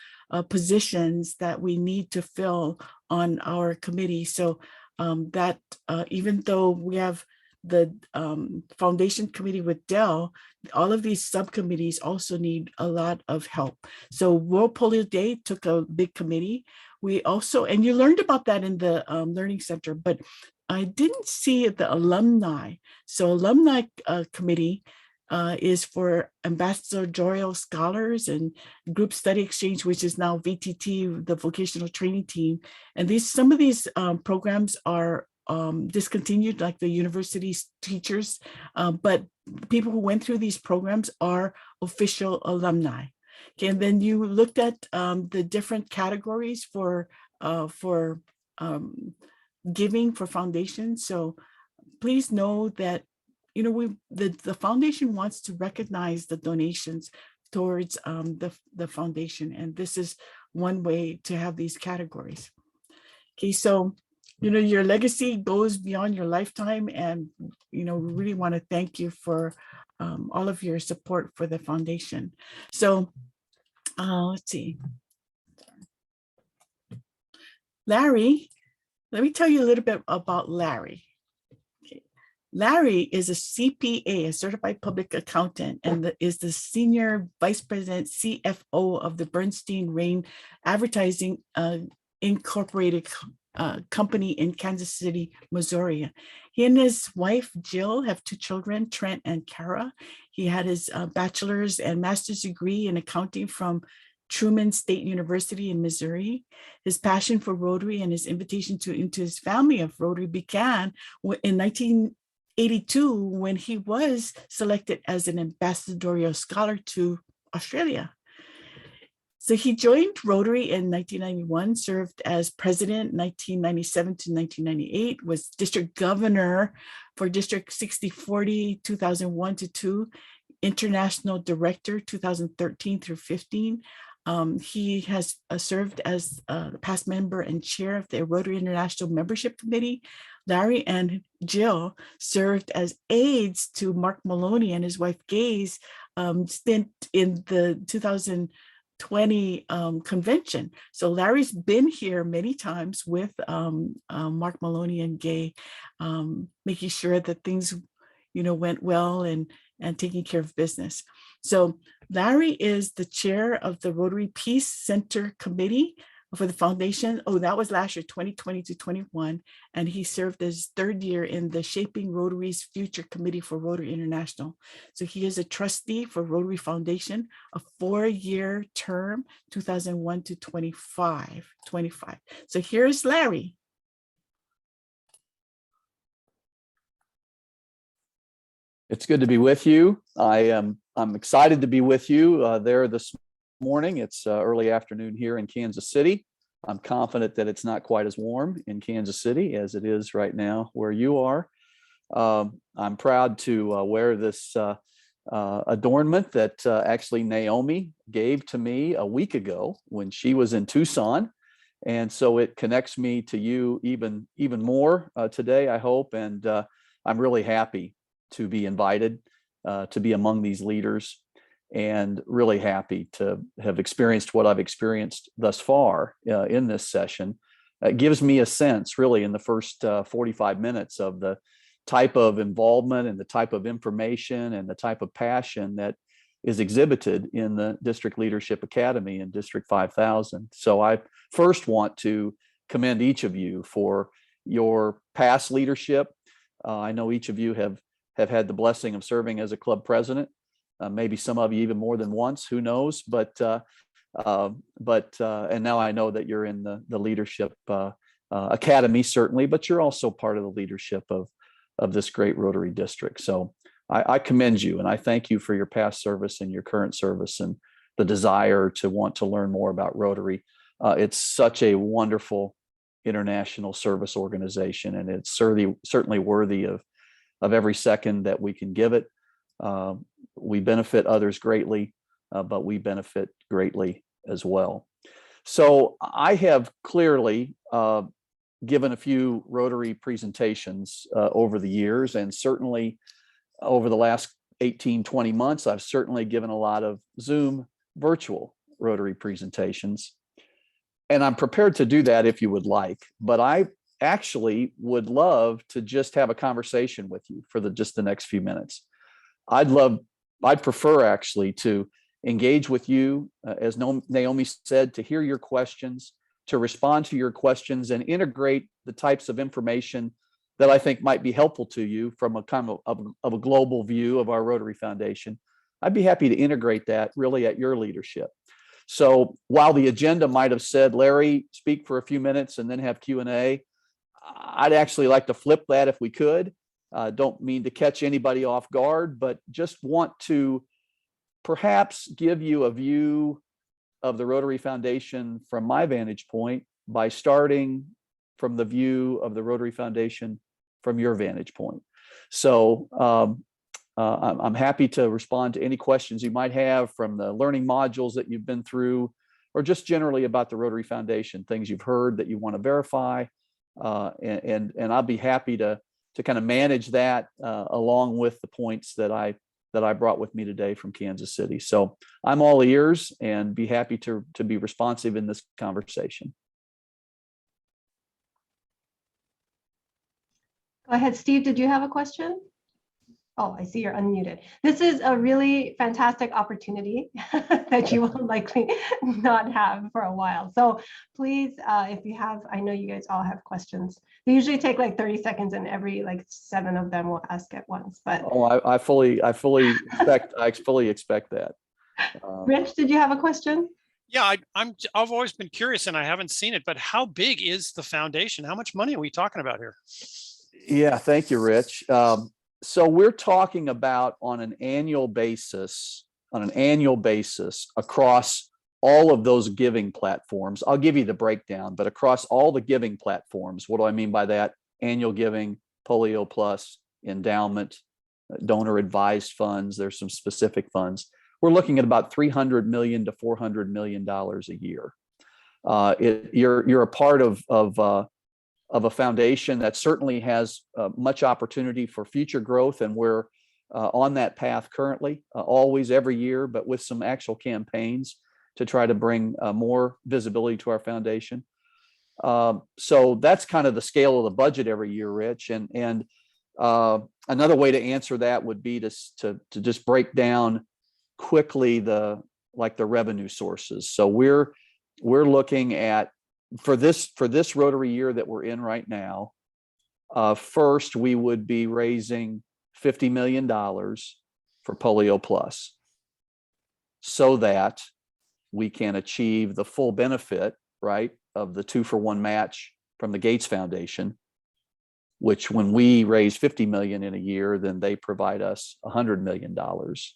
positions that we need to fill on our committee. So that even though we have the foundation committee with Dell, all of these subcommittees also need a lot of help. So World Polio Day took a big committee. We also, and you learned about that in the Learning Center, but I didn't see the alumni. So alumni committee is for ambassadorial scholars and group study exchange, which is now VTT, the vocational training team. And some of these programs are discontinued, like the university's teachers, but people who went through these programs are official alumni. Okay, and then you looked at the different categories for giving for foundations. So please know that the foundation wants to recognize the donations towards the foundation, and this is one way to have these categories. Okay, so your legacy goes beyond your lifetime, and we really want to thank you for all of your support for the foundation. So let's see, Larry. Let me tell you a little bit about Larry. Okay. Larry is a CPA, a certified public accountant, and is the senior vice president CFO of the Bernstein Rain Advertising Incorporated company in Kansas City, Missouri. He and his wife, Jill, have 2 children, Trent and Kara. He had his bachelor's and master's degree in accounting from Truman State University in Missouri. His passion for Rotary and his invitation into his family of Rotary began in 1982 when he was selected as an ambassadorial scholar to Australia. So he joined Rotary in 1991, served as president 1997 to 1998, was district governor for District 6040 2001 to 2, international director 2013 through 15. He has served as a past member and chair of the Rotary International Membership Committee. Larry and Jill served as aides to Mark Maloney and his wife Gay's stint in the 2020 convention. So Larry's been here many times with Mark Maloney and Gay, making sure that things went well and taking care of business. So Larry is the chair of the Rotary Peace Center Committee for the foundation. Oh, that was last year, 2020 to 21. And he served his 3rd year in the Shaping Rotary's Future Committee for Rotary International. So he is a trustee for Rotary Foundation, a 4-year term, 2001 to 25. So here's Larry. It's good to be with you. I'm excited to be with you there this morning. It's early afternoon here in Kansas City. I'm confident that it's not quite as warm in Kansas City as it is right now where you are. I'm proud to wear this adornment that actually Naomi gave to me a week ago when she was in Tucson. And so it connects me to you even more today, I hope. And I'm really happy to be invited to be among these leaders, and really happy to have experienced what I've experienced thus far in this session. It gives me a sense really in the first 45 minutes of the type of involvement and the type of information and the type of passion that is exhibited in the District Leadership Academy in District 5000. So I first want to commend each of you for your past leadership. I know each of you have had the blessing of serving as a club president, maybe some of you even more than once, who knows, and now I know that you're in the leadership academy, certainly, but you're also part of the leadership of this great Rotary district. So I commend you, and I thank you for your past service and your current service and the desire to want to learn more about Rotary. It's such a wonderful international service organization, and it's certainly worthy of every second that we can give it. We benefit others greatly, but we benefit greatly as well. So I have clearly given a few Rotary presentations over the years, and certainly over the last 18-20 months, I've certainly given a lot of Zoom virtual Rotary presentations. And I'm prepared to do that if you would like, but I actually would love to just have a conversation with you for just the next few minutes. I'd prefer actually to engage with you, as Naomi said, to hear your questions, to respond to your questions, and integrate the types of information that I think might be helpful to you from a kind of a global view of our Rotary Foundation. I'd be happy to integrate that really at your leadership. So while the agenda might have said, Larry, speak for a few minutes and then have Q&A, I'd actually like to flip that if we could. Don't mean to catch anybody off guard, but just want to perhaps give you a view of the Rotary Foundation from my vantage point by starting from the view of the Rotary Foundation from your vantage point. So I'm happy to respond to any questions you might have from the learning modules that you've been through, or just generally about the Rotary Foundation, things you've heard that you want to verify. And I'll be happy to kind of manage that along with the points that I brought with me today from Kansas City. So I'm all ears and be happy to be responsive in this conversation. Go ahead, Steve, did you have a question? Oh, I see you're unmuted. This is a really fantastic opportunity that you will likely not have for a while. So please, if you have, I know you guys all have questions. They usually take like 30 seconds and every like 7 of them will ask at once, but. Oh, I fully expect that. Rich, did you have a question? Yeah, I've always been curious and I haven't seen it, but how big is the foundation? How much money are we talking about here? Yeah, thank you, Rich. So we're talking about on an annual basis across all of those giving platforms. I'll give you the breakdown, but across all the giving platforms, what do I mean by that? Annual giving, Polio Plus, endowment, donor advised funds. There's some specific funds. We're looking at about $300 million to $400 million a year. You're a part of a foundation that certainly has much opportunity for future growth, and we're on that path currently, always every year, but with some actual campaigns to try to bring more visibility to our foundation. So that's kind of the scale of the budget every year, Rich. And another way to answer that would be to just break down quickly the revenue sources. So we're looking at, for this Rotary year that we're in right now, first we would be raising $50 million for Polio Plus so that we can achieve the full benefit, right, of the 2-for-1 match from the Gates Foundation, which when we raise $50 million in a year, then they provide us $100 million.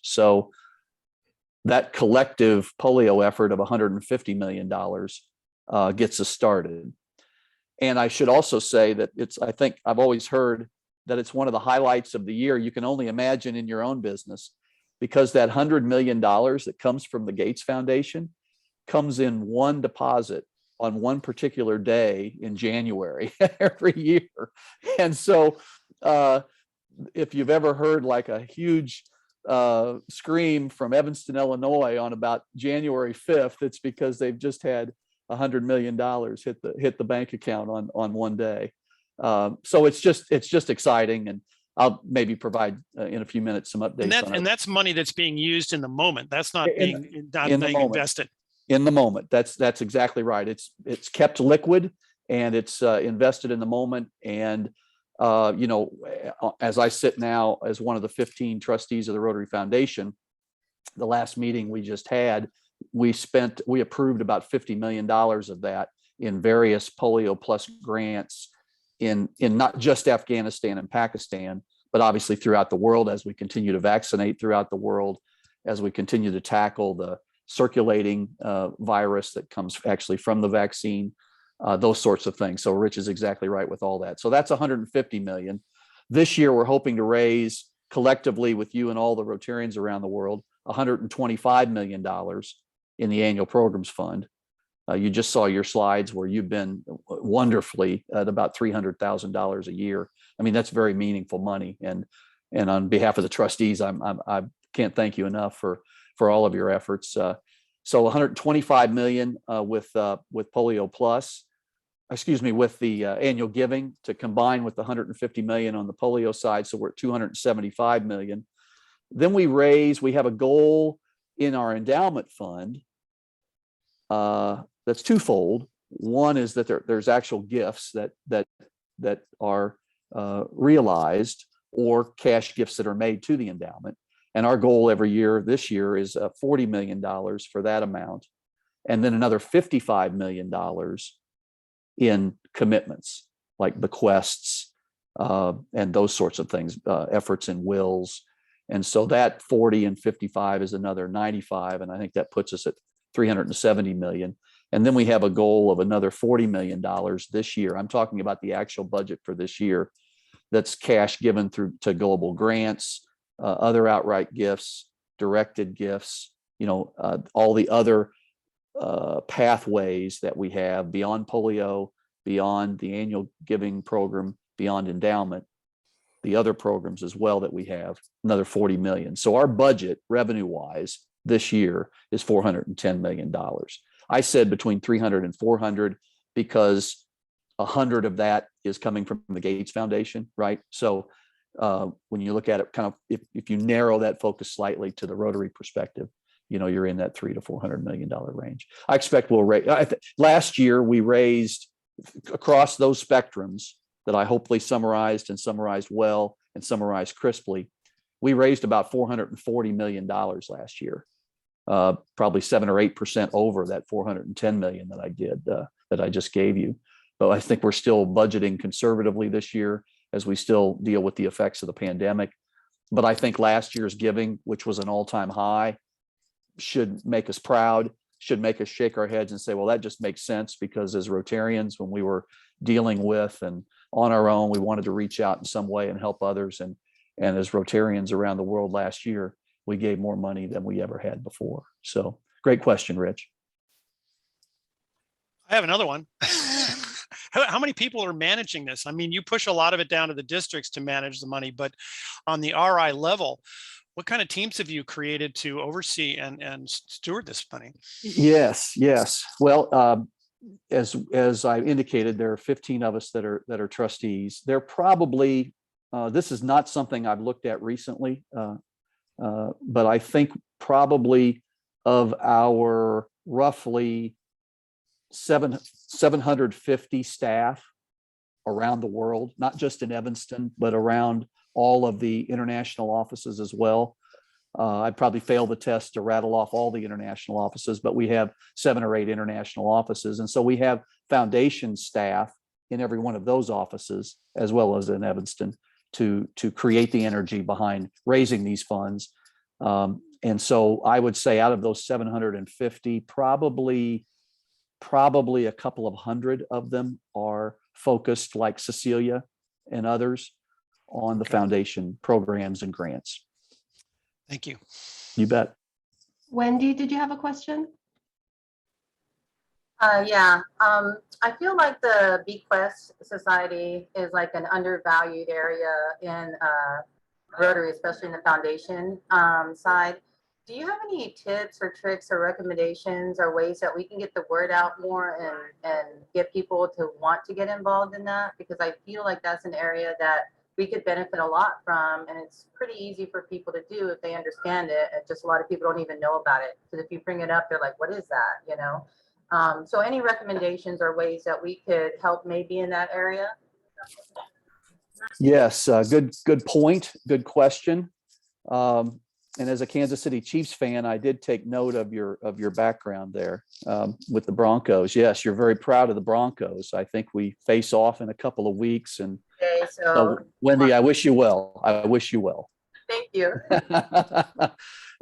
So that collective polio effort of $150 million gets us started. And I should also say that I think I've always heard that it's one of the highlights of the year, you can only imagine in your own business, because that $100 million that comes from the Gates Foundation comes in one deposit on one particular day in January every year. And so if you've ever heard like a huge scream from Evanston, Illinois on about January 5th, it's because they've just had $100 million hit the bank account on one day. So it's just exciting, and I'll maybe provide in a few minutes some updates on it. And that's money that's being used in the moment. That's not In being the moment. invested. In the moment. That's exactly right. It's kept liquid, and it's invested in the moment. And you know, as I sit now as one of the 15 trustees of the Rotary Foundation, the last meeting we just had, we approved about $50 million of that in various polio plus grants in not just Afghanistan and Pakistan, but obviously throughout the world, as we continue to vaccinate throughout the world, as we continue to tackle the circulating virus that comes actually from the vaccine, those sorts of things. So Rich is exactly right with all that. So that's 150 million. This year, we're hoping to raise collectively with you and all the Rotarians around the world, $125 million in the annual programs fund. You just saw your slides where you've been wonderfully at about $300,000 a year. I mean, that's very meaningful money. And on behalf of the trustees, I can't thank you enough for all of your efforts. So 125 million with Polio Plus, with the annual giving to combine with the 150 million on the polio side. So we're at 275 million. Then we have a goal in our endowment fund that's twofold. One is that there's actual gifts that are realized, or cash gifts that are made to the endowment. And our goal every year this year is $40 million for that amount, and then another $55 million in commitments like bequests and those sorts of things, efforts and wills. And so that 40 and 55 is another 95, and I think that puts us at 370 million. And then we have a goal of another $40 million this year. I'm talking about the actual budget for this year. That's cash given through to global grants, other outright gifts, directed gifts, all the other pathways that we have beyond polio, beyond the annual giving program, beyond endowment, the other programs as well that we have, another 40 million. So our budget revenue wise this year is $410 million. I said between 300 and 400 because 100 of that is coming from the Gates Foundation, right? So when you look at it, kind of, if you narrow that focus slightly to the Rotary perspective, you're in that $300 to $400 million range. I expect we'll raise. Last year we raised across those spectrums that I hopefully summarized well and summarized crisply. We raised about $440 million last year, probably 7 or 8% over that 410 million that I did, that I just gave you. But I think we're still budgeting conservatively this year as we still deal with the effects of the pandemic. But I think last year's giving, which was an all-time high, should make us proud, should make us shake our heads and say, well, that just makes sense, because as Rotarians, when we were dealing with and on our own, we wanted to reach out in some way and help others. And as Rotarians around the world last year, we gave more money than we ever had before. So great question, Rich. I have another one. How many people are managing this? I mean, you push a lot of it down to the districts to manage the money, but on the RI level, what kind of teams have you created to oversee and steward this money? Yes. Well, as I indicated, there are 15 of us that are trustees. They're probably, this is not something I've looked at recently, but I think probably of our roughly 750 staff around the world, not just in Evanston, but around all of the international offices as well. I'd probably fail the test to rattle off all the international offices, but we have 7 or 8 international offices. And so we have foundation staff in every one of those offices, as well as in Evanston, to create the energy behind raising these funds. And so I would say out of those 750, probably a couple of hundred of them are focused like Cecilia and others on the Okay. foundation programs and grants. Thank you. You bet. Wendy, did you have a question? Yeah, I feel like the Bequest Society is like an undervalued area in Rotary, especially in the foundation side. Do you have any tips or tricks or recommendations or ways that we can get the word out more and get people to want to get involved in that? Because I feel like that's an area that we could benefit a lot from, and it's pretty easy for people to do if they understand it. And just a lot of people don't even know about it, because if you bring it up, they're like, "What is that?" You know. So any recommendations or ways that we could help maybe in that area? Yes, good point. Good question. And as a Kansas City Chiefs fan, I did take note of your background there with the Broncos. Yes, you're very proud of the Broncos. I think we face off in a couple of weeks. And Okay, so Wendy, I wish you well. I wish you well. thank you.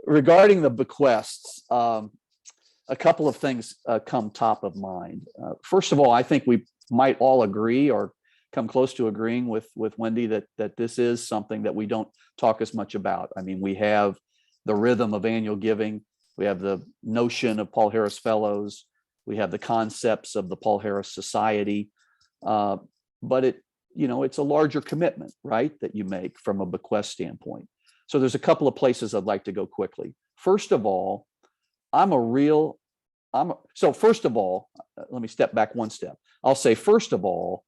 Regarding the bequests, a couple of things come top of mind. First of all, I think we might all agree or come close to agreeing with Wendy that this is something that we don't talk as much about. I mean, we have the rhythm of annual giving. We have the notion of Paul Harris Fellows. We have the concepts of the Paul Harris Society. But it's a larger commitment, right, that you make from a bequest standpoint. So there's a couple of places I'd like to go quickly. First of all, first of all, let me step back one step. I'll say, first of all,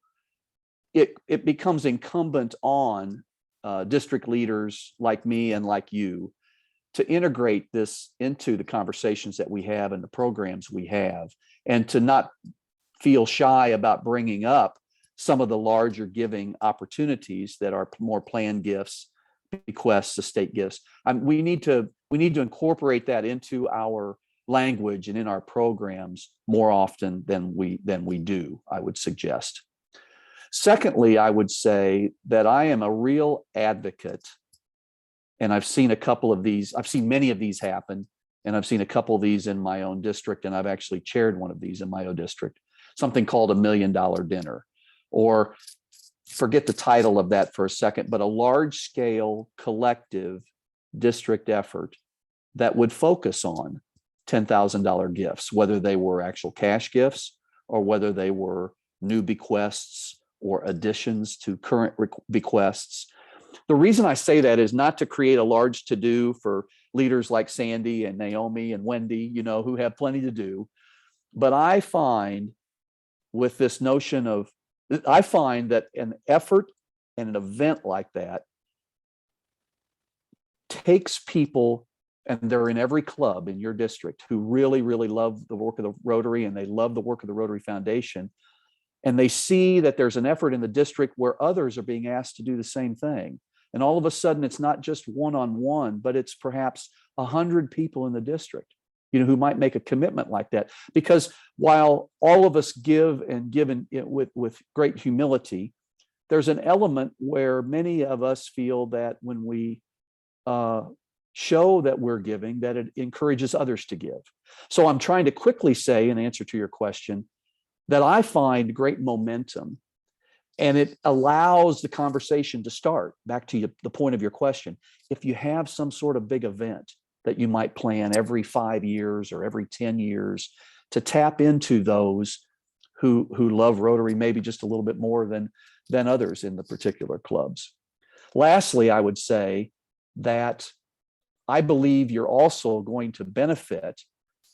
it becomes incumbent on district leaders like me and like you to integrate this into the conversations that we have and the programs we have, and to not feel shy about bringing up some of the larger giving opportunities that are more planned gifts, bequests, estate gifts. We need to incorporate that into our language and in our programs more often than we do, I would suggest. Secondly, I would say that I am a real advocate, and I've seen many of these happen, and I've seen a couple of these in my own district, and I've actually chaired one of these in my own district, something called $1 million dinner, or forget the title of that for a second, but a large scale collective district effort that would focus on $10,000 gifts, whether they were actual cash gifts or whether they were new bequests or additions to current bequests. The reason I say that is not to create a large to-do for leaders like Sandy and Naomi and Wendy, who have plenty to do. But I find with this notion that an effort and an event like that takes people, and they're in every club in your district, who really, really love the work of the Rotary, and they love the work of the Rotary Foundation. And they see that there's an effort in the district where others are being asked to do the same thing. And all of a sudden, it's not just one-on-one, but it's perhaps 100 people in the district, who might make a commitment like that. Because while all of us give with great humility, there's an element where many of us feel that when we show that we're giving, that it encourages others to give. So I'm trying to quickly say, in answer to your question, that I find great momentum, and it allows the conversation to start. Back to the point of your question, if you have some sort of big event that you might plan every 5 years or every 10 years, to tap into those who love Rotary maybe just a little bit more than others in the particular clubs. Lastly, I would say that I believe you're also going to benefit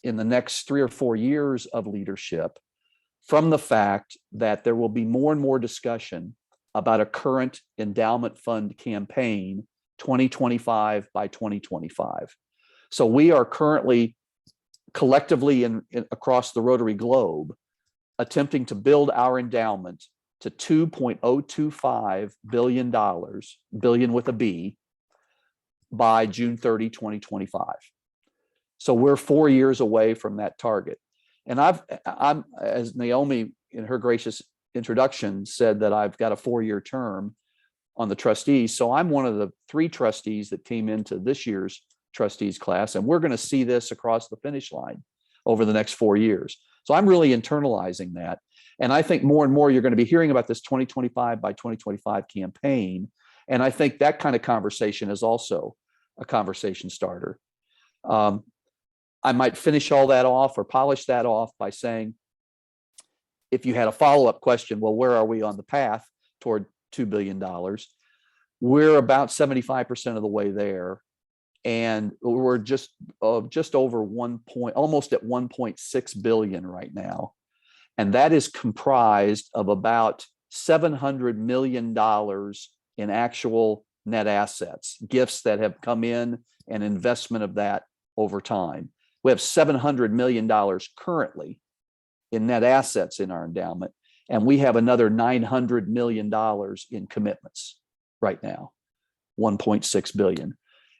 in the next 3 or 4 years of leadership from the fact that there will be more and more discussion about a current endowment fund campaign 2025 by 2025. So we are currently collectively across the Rotary globe attempting to build our endowment to $2.025 billion, billion with a B, by June 30, 2025. So we're 4 years away from that target. And I'm, as Naomi in her gracious introduction said, that I've got a 4-year term on the trustees. So I'm one of the 3 trustees that came into this year's trustees class, and we're going to see this across the finish line over the next 4 years. So I'm really internalizing that. And I think more and more you're going to be hearing about this 2025 by 2025 campaign And I think that kind of conversation is also a conversation starter. I might finish all that off or polish that off by saying, if you had a follow-up question, well, where are we on the path toward $2 billion? We're about 75% of the way there. And we're just over almost at 1.6 billion right now. And that is comprised of about $700 million in actual net assets, gifts that have come in and investment of that over time. We have $700 million currently in net assets in our endowment, and we have another $900 million in commitments right now, 1.6 billion.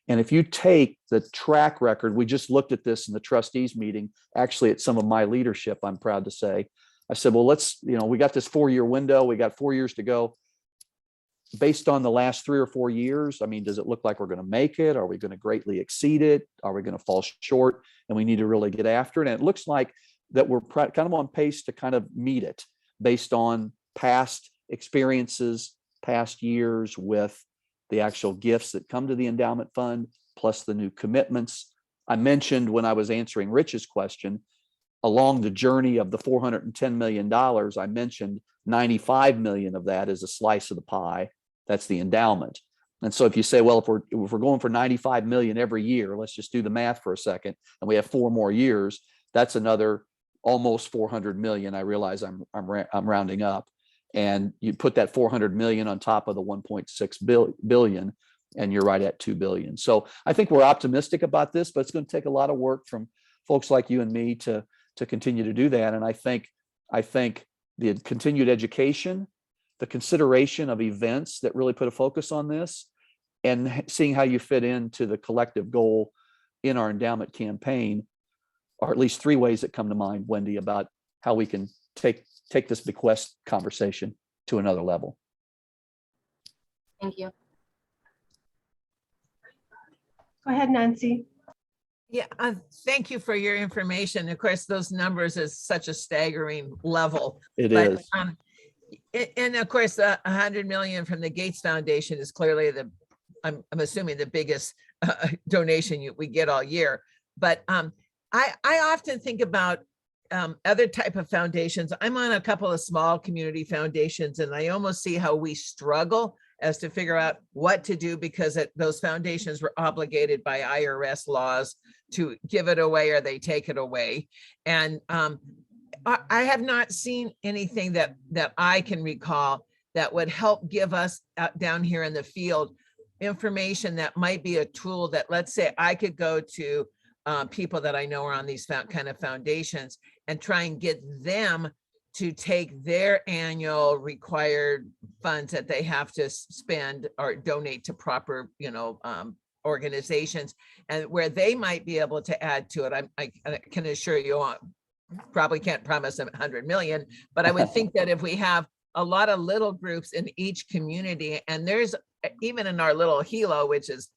And if you take the track record, we just looked at this in the trustees meeting, actually at some of my leadership, I'm proud to say. I said, well, let's, we got this 4-year window, we got 4 years to go. Based on the last 3 or 4 years, I mean, does it look like we're going to make it? Are we going to greatly exceed it? Are we going to fall short? And we need to really get after it. And it looks like that we're kind of on pace to kind of meet it based on past experiences, past years with the actual gifts that come to the endowment fund, plus the new commitments. I mentioned when I was answering Rich's question, along the journey of the $410 million, I mentioned 95 million of that is a slice of the pie. That's the endowment. And so if you say, well, if we're going for 95 million every year, let's just do the math for a second, and we have 4 more years, that's another almost 400 million. I realize I'm rounding up. And you put that 400 million on top of the 1.6 billion, and you're right at 2 billion. So I think we're optimistic about this, but it's going to take a lot of work from folks like you and me to continue to do that. And I think the continued education, the consideration of events that really put a focus on this, and seeing how you fit into the collective goal in our endowment campaign are at least 3 ways that come to mind, Wendy, about how we can take this bequest conversation to another level. Thank you. Go ahead, Nancy. Yeah, thank you for your information. Of course, those numbers is such a staggering level. It But, is. And of course, the 100 million from the Gates Foundation is clearly I'm assuming the biggest donation we get all year. But I often think about other type of foundations. I'm on a couple of small community foundations, and I almost see how we struggle as to figure out what to do, because those foundations were obligated by IRS laws to give it away or they take it away. And I have not seen anything that I can recall that would help give us down here in the field information that might be a tool that, let's say, I could go to people that I know are on these kind of foundations and try and get them to take their annual required funds that they have to spend or donate to proper, organizations, and where they might be able to add to it. I can assure you, probably can't promise 100 million, but I would think that if we have a lot of little groups in each community, and there's even in our little Hilo, which is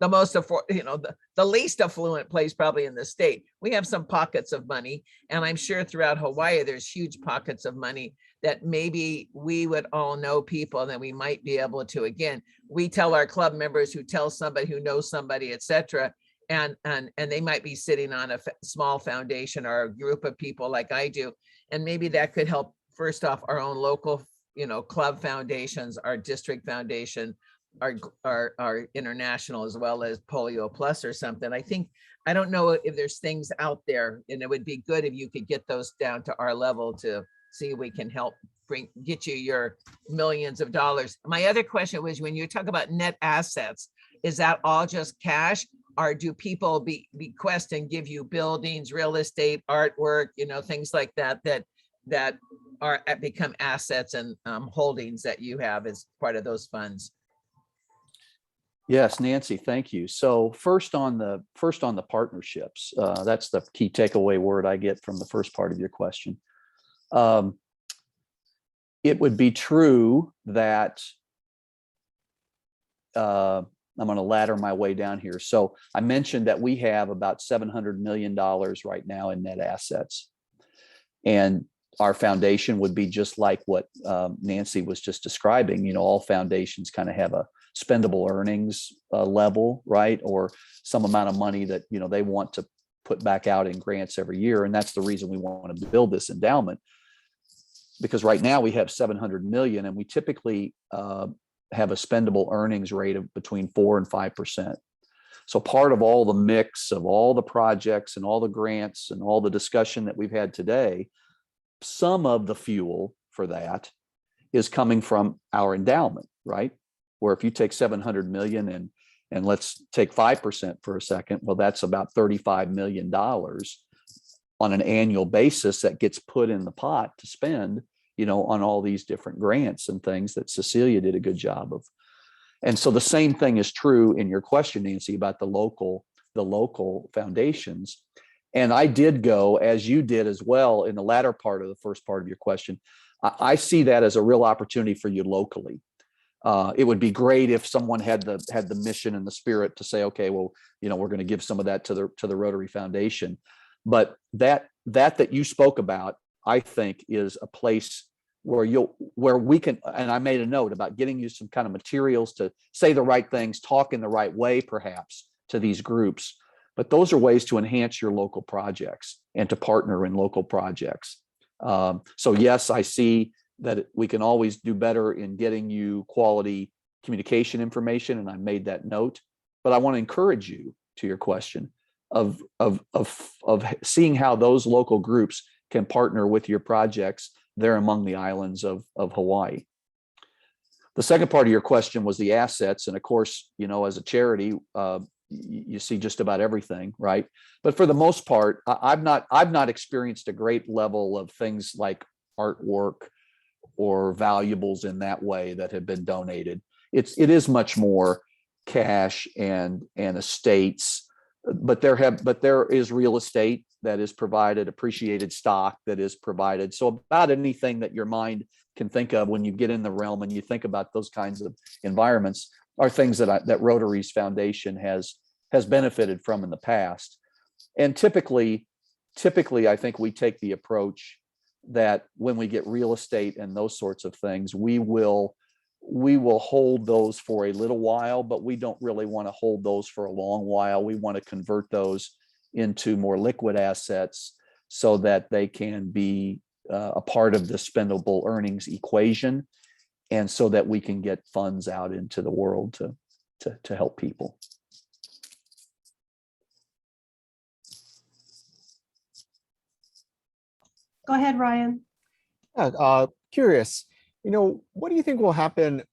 the most the least affluent place probably in the state, we have some pockets of money. And I'm sure throughout Hawaii, there's huge pockets of money that maybe we would all know people, and then we might be able to, again, we tell our club members who tell somebody who knows somebody, etc. And they might be sitting on a small foundation or a group of people like I do. And maybe that could help, first off, our own local club foundations, our district foundation, our international, as well as Polio Plus or something. I don't know if there's things out there, and it would be good if you could get those down to our level to see if we can help get you your millions of dollars. My other question was, when you talk about net assets, is that all just cash, or do people bequest and give you buildings, real estate, artwork, things like that are become assets and holdings that you have as part of those funds? Yes, Nancy, thank you. So first on the partnerships, that's the key takeaway word I get from the first part of your question. It would be true that I'm going to ladder my way down here. So I mentioned that we have about $700 million right now in net assets. And our foundation would be just like what Nancy was just describing. You know, all foundations kind of have a spendable earnings level, right? Or some amount of money that, you know, they want to put back out in grants every year. And that's the reason we want to build this endowment, because right now we have 700 million and we typically have a spendable earnings rate of between 4 and 5%. So part of all the mix of all the projects and all the grants and all the discussion that we've had today, some of the fuel for that is coming from our endowment, right? Where if you take 700 million and let's take 5% for a second, well, that's about $35 million on an annual basis that gets put in the pot to spend, you know, on all these different grants and things that Cecilia did a good job of. And so the same thing is true in your question, Nancy, about the local foundations. And I did go, as you did as well, in the latter part of the first part of your question. I see that as a real opportunity for you locally. It would be great if someone had the mission and the spirit to say, okay, well, you know, we're going to give some of that to the Rotary Foundation. But that you spoke about, I think, is a place where we can, and I made a note about getting you some kind of materials to say the right things, talk in the right way, perhaps, to these groups. But those are ways to enhance your local projects and to partner in local projects. So yes, I see that we can always do better in getting you quality communication information, and I made that note. But I want to encourage you, to your question, of seeing how those local groups can partner with your projects there among the islands of Hawaii. The second part of your question was the assets, and of course, you know, as a charity, you see just about everything, right? But for the most part, I've not experienced a great level of things like artwork or valuables in that way that have been donated. It is much more cash and estates, but there is real estate that is provided, appreciated stock that is provided. So about anything that your mind can think of when you get in the realm and you think about those kinds of environments are things that Rotary's Foundation has benefited from in the past. And typically, I think we take the approach that when we get real estate and those sorts of things, we will hold those for a little while, but we don't really want to hold those for a long while. We want to convert those into more liquid assets so that they can be a part of the spendable earnings equation, and so that we can get funds out into the world to help people. Go ahead, Ryan. Curious, you know, what do you think will happen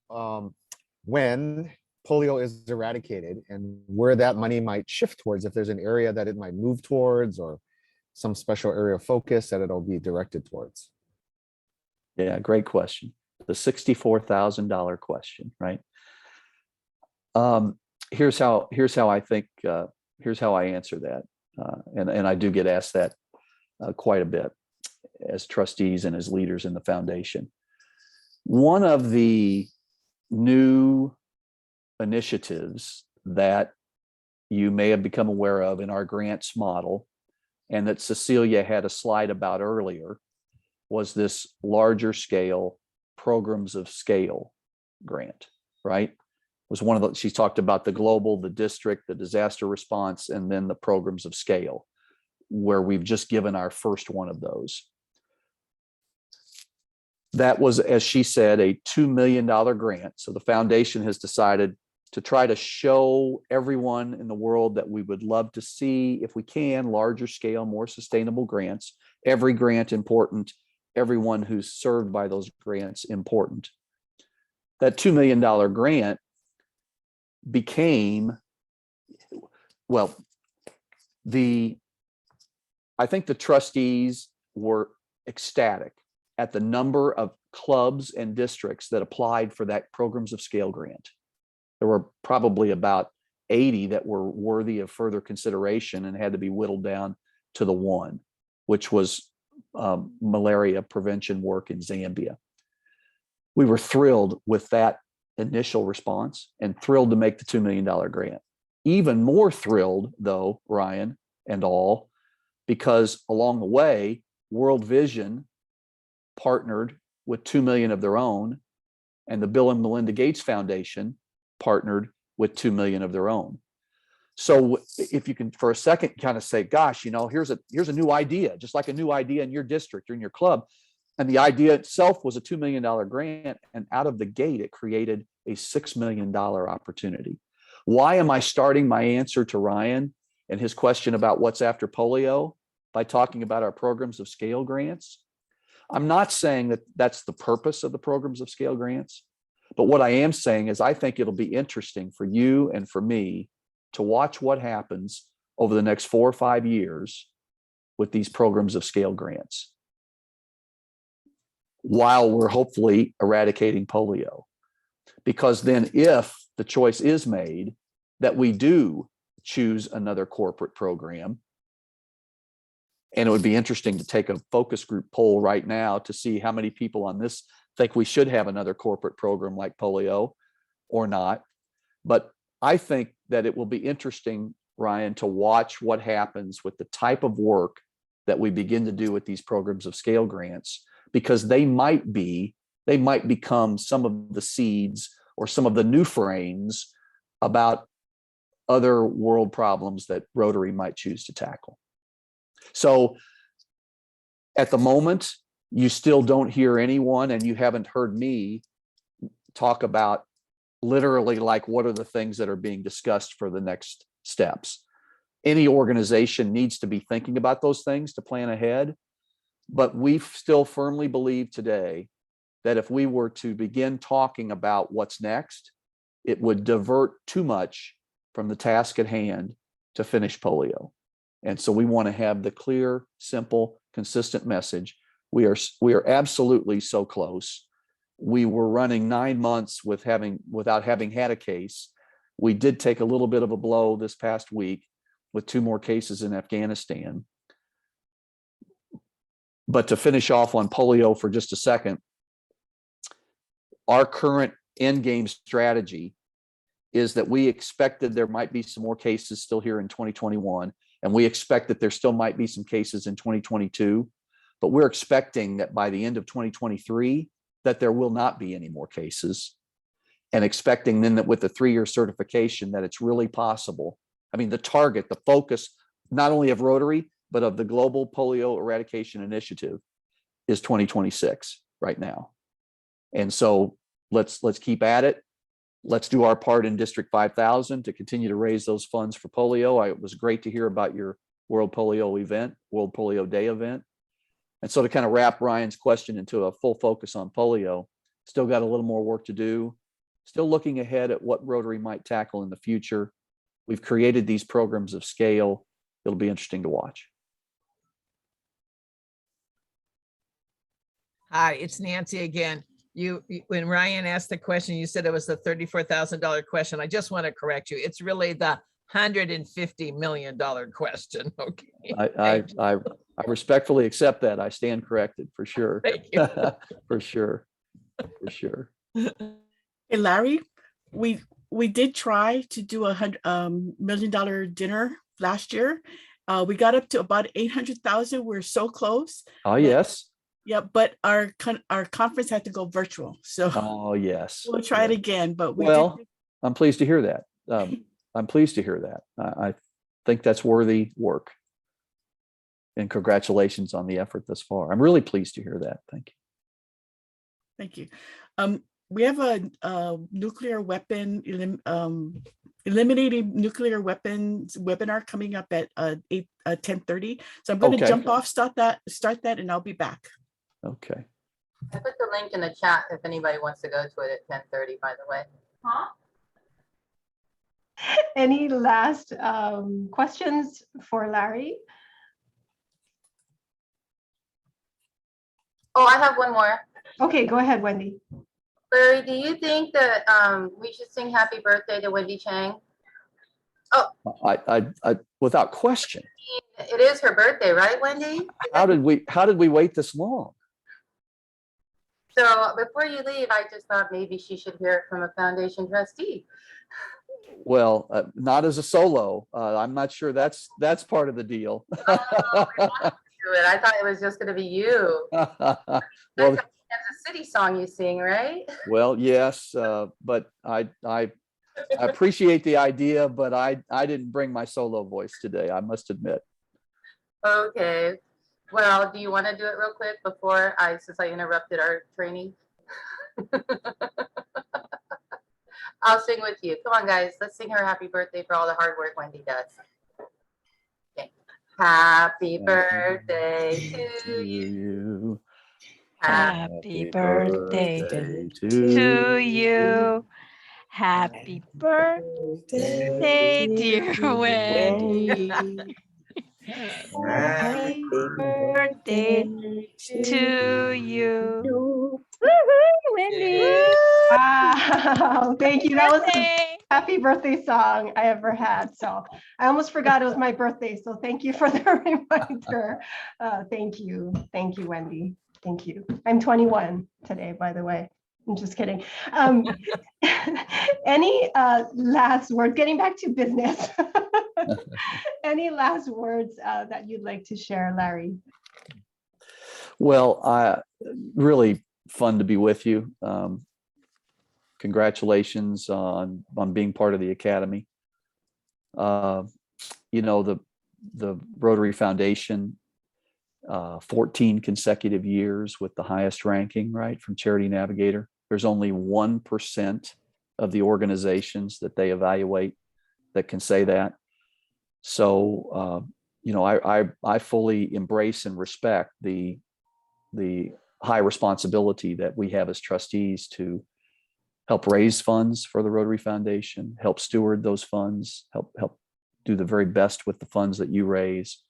when polio is eradicated, and where that money might shift towards, if there's an area that it might move towards or some special area of focus that it'll be directed towards? Yeah, great question. The $64,000 question, right? Here's how I think, here's how I answer that. And I do get asked that quite a bit as trustees and as leaders in the foundation. One of the new initiatives that you may have become aware of in our grants model, and that Cecilia had a slide about earlier, was this larger scale programs of scale grant, right? It was one of the, she talked about the global, the district, the disaster response, and then the programs of scale, where we've just given our first one of those. That was, as she said, a $2 million grant. So the foundation has decided to try to show everyone in the world that we would love to see, if we can, larger scale, more sustainable grants. Every grant important, everyone who's served by those grants important. That $2 million grant became, well, I think the trustees were ecstatic at the number of clubs and districts that applied for that programs of scale grant. There were probably about 80 that were worthy of further consideration and had to be whittled down to the one, which was malaria prevention work in Zambia. We were thrilled with that initial response and thrilled to make the $2 million grant. Even more thrilled, though, Ryan and all, because along the way, World Vision partnered with 2 million of their own, and the Bill and Melinda Gates Foundation partnered with 2 million of their own. So if you can for a second kind of say, gosh, here's a new idea, just like a new idea in your district or in your club. And the idea itself was a $2 million grant. And out of the gate, it created a $6 million opportunity. Why am I starting my answer to Ryan and his question about what's after polio by talking about our programs of scale grants? I'm not saying that that's the purpose of the programs of scale grants, but what I am saying is I think it'll be interesting for you and for me to watch what happens over the next 4 or 5 years with these programs of scale grants, while we're hopefully eradicating polio. Because then if the choice is made that we do choose another corporate program, and it would be interesting to take a focus group poll right now to see how many people on this think we should have another corporate program like polio or not. But I think that it will be interesting, Ryan, to watch what happens with the type of work that we begin to do with these programs of scale grants, because they might become some of the seeds or some of the new frames about other world problems that Rotary might choose to tackle. So at the moment, you still don't hear anyone, and you haven't heard me talk about literally like what are the things that are being discussed for the next steps. Any organization needs to be thinking about those things to plan ahead. But we still firmly believe today that if we were to begin talking about what's next, it would divert too much from the task at hand to finish polio. And so we want to have the clear, simple, consistent message. We are absolutely so close. We were running 9 months without having had a case. We did take a little bit of a blow this past week with 2 more cases in Afghanistan. But to finish off on polio for just a second, our current end game strategy is that we expected there might be some more cases still here in 2021, and we expect that there still might be some cases in 2022, but we're expecting that by the end of 2023 that there will not be any more cases, and expecting then that with the 3-year certification that it's really possible. I mean, the target, the focus, not only of Rotary, but of the Global Polio Eradication Initiative is 2026 right now. And so let's keep at it. Let's do our part in District 5000 to continue to raise those funds for polio. It was great to hear about your World Polio Day event. And so to kind of wrap Ryan's question into a full focus on polio, still got a little more work to do, still looking ahead at what Rotary might tackle in the future. We've created these programs of scale. It'll be interesting to watch. Hi, it's Nancy again. When Ryan asked the question, you said it was the $34,000 question. I just want to correct you. It's really the $150 million question. Okay. I respectfully accept that. I stand corrected for sure. Thank you. For sure. Hey, Larry, we did try to do a $100 million dinner last year. We got up to about 800,000. We're so close. Oh, yes. Yeah, but our conference had to go virtual. So oh, yes. We'll try it again. But I'm pleased to hear that. I'm pleased to hear that. I think that's worthy work. And congratulations on the effort thus far. I'm really pleased to hear that. Thank you. Thank you. We have a nuclear weapon eliminating nuclear weapons webinar coming up at 10:30. So I'm going to jump off, start that, and I'll be back. Okay. I put the link in the chat if anybody wants to go to it at 10:30, by the way. Any last questions for Larry? Oh, I have one more. Okay, go ahead, Wendy. Larry, do you think that we should sing happy birthday to Wendy Chang? Oh, I without question. It is her birthday, right, Wendy? How did we wait this long? So before you leave, I just thought maybe she should hear it from a foundation trustee. Well, not as a solo. I'm not sure that's part of the deal. to it. I thought it was just going to be you. Well, That's a Kansas City song you sing, right? well, yes, but I appreciate the idea, but I didn't bring my solo voice today, I must admit. Okay. Well, do you want to do it real quick before since I interrupted our training? I'll sing with you. Come on, guys. Let's sing her happy birthday for all the hard work Wendy does. Okay. Happy birthday to you. Happy birthday to you. Happy birthday, dear Wendy. Happy birthday to you. Woohoo, Wendy. Wow, thank you. That was the Birthday. happy birthday song I ever had. So I almost forgot it was my birthday. So thank you for the reminder. Thank you. Thank you, Wendy. Thank you. I'm 21 today, by the way. I'm just kidding. Any last word, getting back to business, any last words that you'd like to share, Larry? Well, really fun to be with you. Congratulations on being part of the Academy. You know, the Rotary Foundation, 14 consecutive years with the highest ranking, right, from Charity Navigator. There's only 1% of the organizations that they evaluate that can say that. So, you know, I fully embrace and respect the high responsibility that we have as trustees to help raise funds for the Rotary Foundation, help steward those funds, help do the very best with the funds that you raise,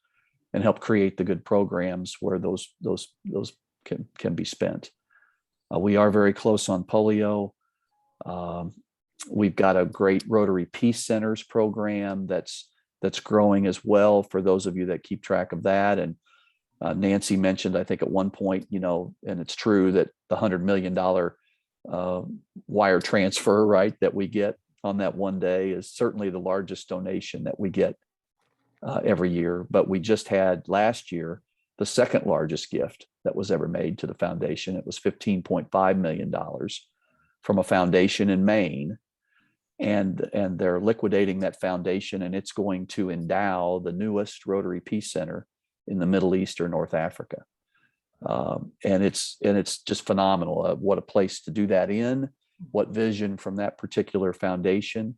and help create the good programs where those can be spent. We are very close on polio. We've got a great Rotary Peace Centers program that's growing as well, for those of you that keep track of that. And Nancy mentioned, I think at one point, you know, and it's true, that the $100 million wire transfer, right, that we get on that one day is certainly the largest donation that we get every year. But we just had last year the second largest gift that was ever made to the foundation. It was $15.5 million from a foundation in Maine. And they're liquidating that foundation, and it's going to endow the newest Rotary Peace Center in the Middle East or North Africa. And it's just phenomenal. What a place to do that in, what vision from that particular foundation.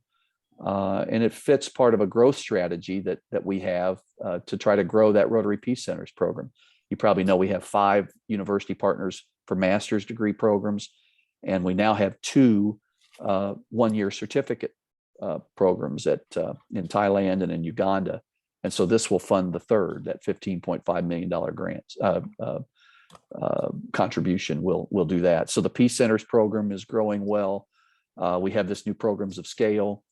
And it fits part of a growth strategy that we have to try to grow that Rotary Peace Centers program. You probably know we have 5 university partners for master's degree programs, and we now have 2 one-year certificate programs in Thailand and in Uganda. And so this will fund the third, that $15.5 million grants contribution will do that. So the Peace Centers program is growing well. We have this new Programs of Scale,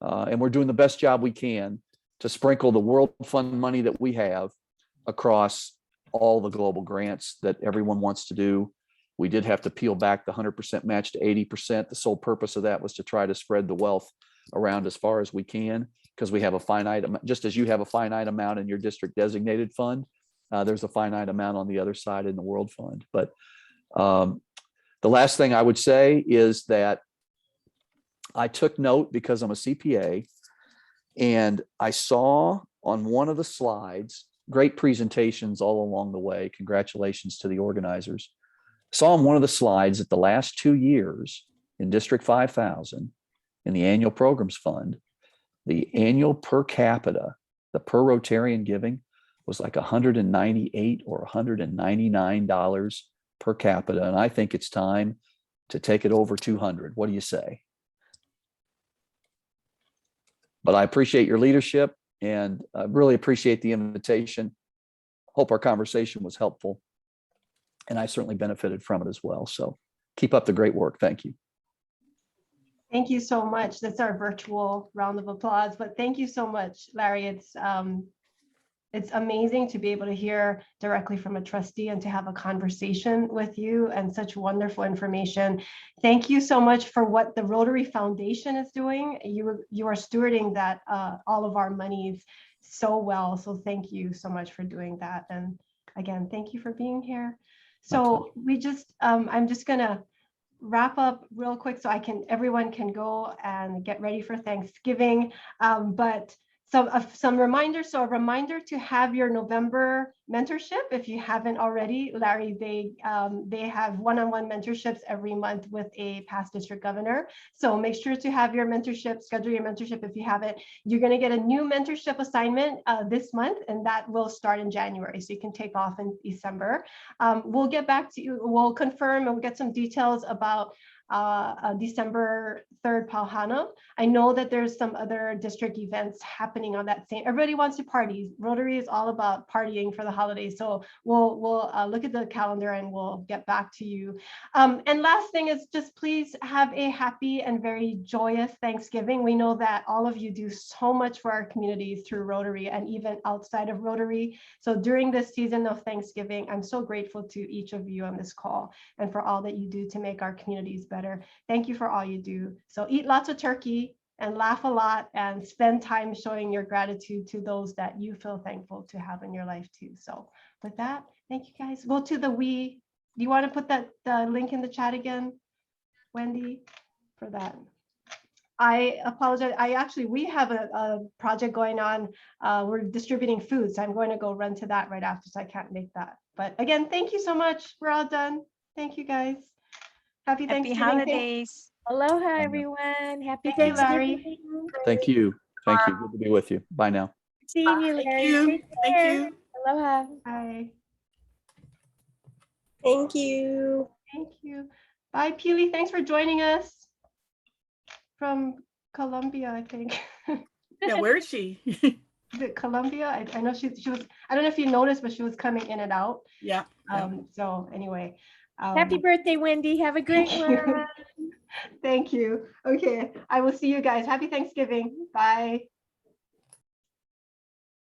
and we're doing the best job we can to sprinkle the World Fund money that we have across all the global grants that everyone wants to do. We did have to peel back the 100% match to 80%. The sole purpose of that was to try to spread the wealth around as far as we can, because we have a finite amount, just as you have a finite amount in your district designated fund, there's a finite amount on the other side in the World Fund. But the last thing I would say is that I took note, because I'm a CPA, and I saw on one of the slides, great presentations all along the way. Congratulations to the organizers. Saw on one of the slides that the last 2 years in District 5000 in the annual programs fund, the annual per capita, the per Rotarian giving was like $198 or $199 per capita. And I think it's time to take it over 200. What do you say? But I appreciate your leadership, and I really appreciate the invitation. Hope our conversation was helpful, and I certainly benefited from it as well. So keep up the great work. Thank you. Thank you so much. That's our virtual round of applause, but thank you so much, Larry. It's amazing to be able to hear directly from a trustee and to have a conversation with you, and such wonderful information. Thank you so much for what the Rotary Foundation is doing. You are stewarding that all of our monies so well. So thank you so much for doing that. And again, thank you for being here. So we just, I'm just gonna wrap up real quick so everyone can go and get ready for Thanksgiving. But some reminders. So a reminder to have your November mentorship if you haven't already. Larry, they have one-on-one mentorships every month with a past district governor. So make sure to have your mentorship, schedule your mentorship if you haven't. You're going to get a new mentorship assignment this month, and that will start in January. So you can take off in December. We'll get back to you. We'll confirm and we'll get some details about December 3rd Pauhana. I know that there's some other district events happening on that same. Everybody wants to party. Rotary is all about partying for the holidays. So we'll look at the calendar and we'll get back to you. And last thing is just please have a happy and very joyous Thanksgiving. We know that all of you do so much for our communities through Rotary and even outside of Rotary. So during this season of Thanksgiving, I'm so grateful to each of you on this call and for all that you do to make our communities better. Thank you for all you do. So eat lots of turkey and laugh a lot and spend time showing your gratitude to those that you feel thankful to have in your life too. So with that, thank you guys. Go to the do you want to put the link in the chat again, Wendy, for that? I apologize. We have a project going on. We're distributing food, so I'm going to go run to that right after, so I can't make that. But again, thank you so much. We're all done. Thank you guys. Happy Thanksgiving. holidays. Aloha, everyone. Happy Thank you, Larry. Thanksgiving. Thank you. Thank you. Good to be with you. Bye now. Seeing you, Thank Larry. you. Take Thank care. you. Aloha. Bye. Thank you. Thank you. Bye, Peely. Thanks for joining us from Colombia, I think. Yeah, where is she? Is it Colombia? I know she was, I don't know if you noticed, but she was coming in and out. Yeah. So anyway. Happy birthday, Wendy. Have a great one. Thank you. Okay, I will see you guys. Happy Thanksgiving. Bye.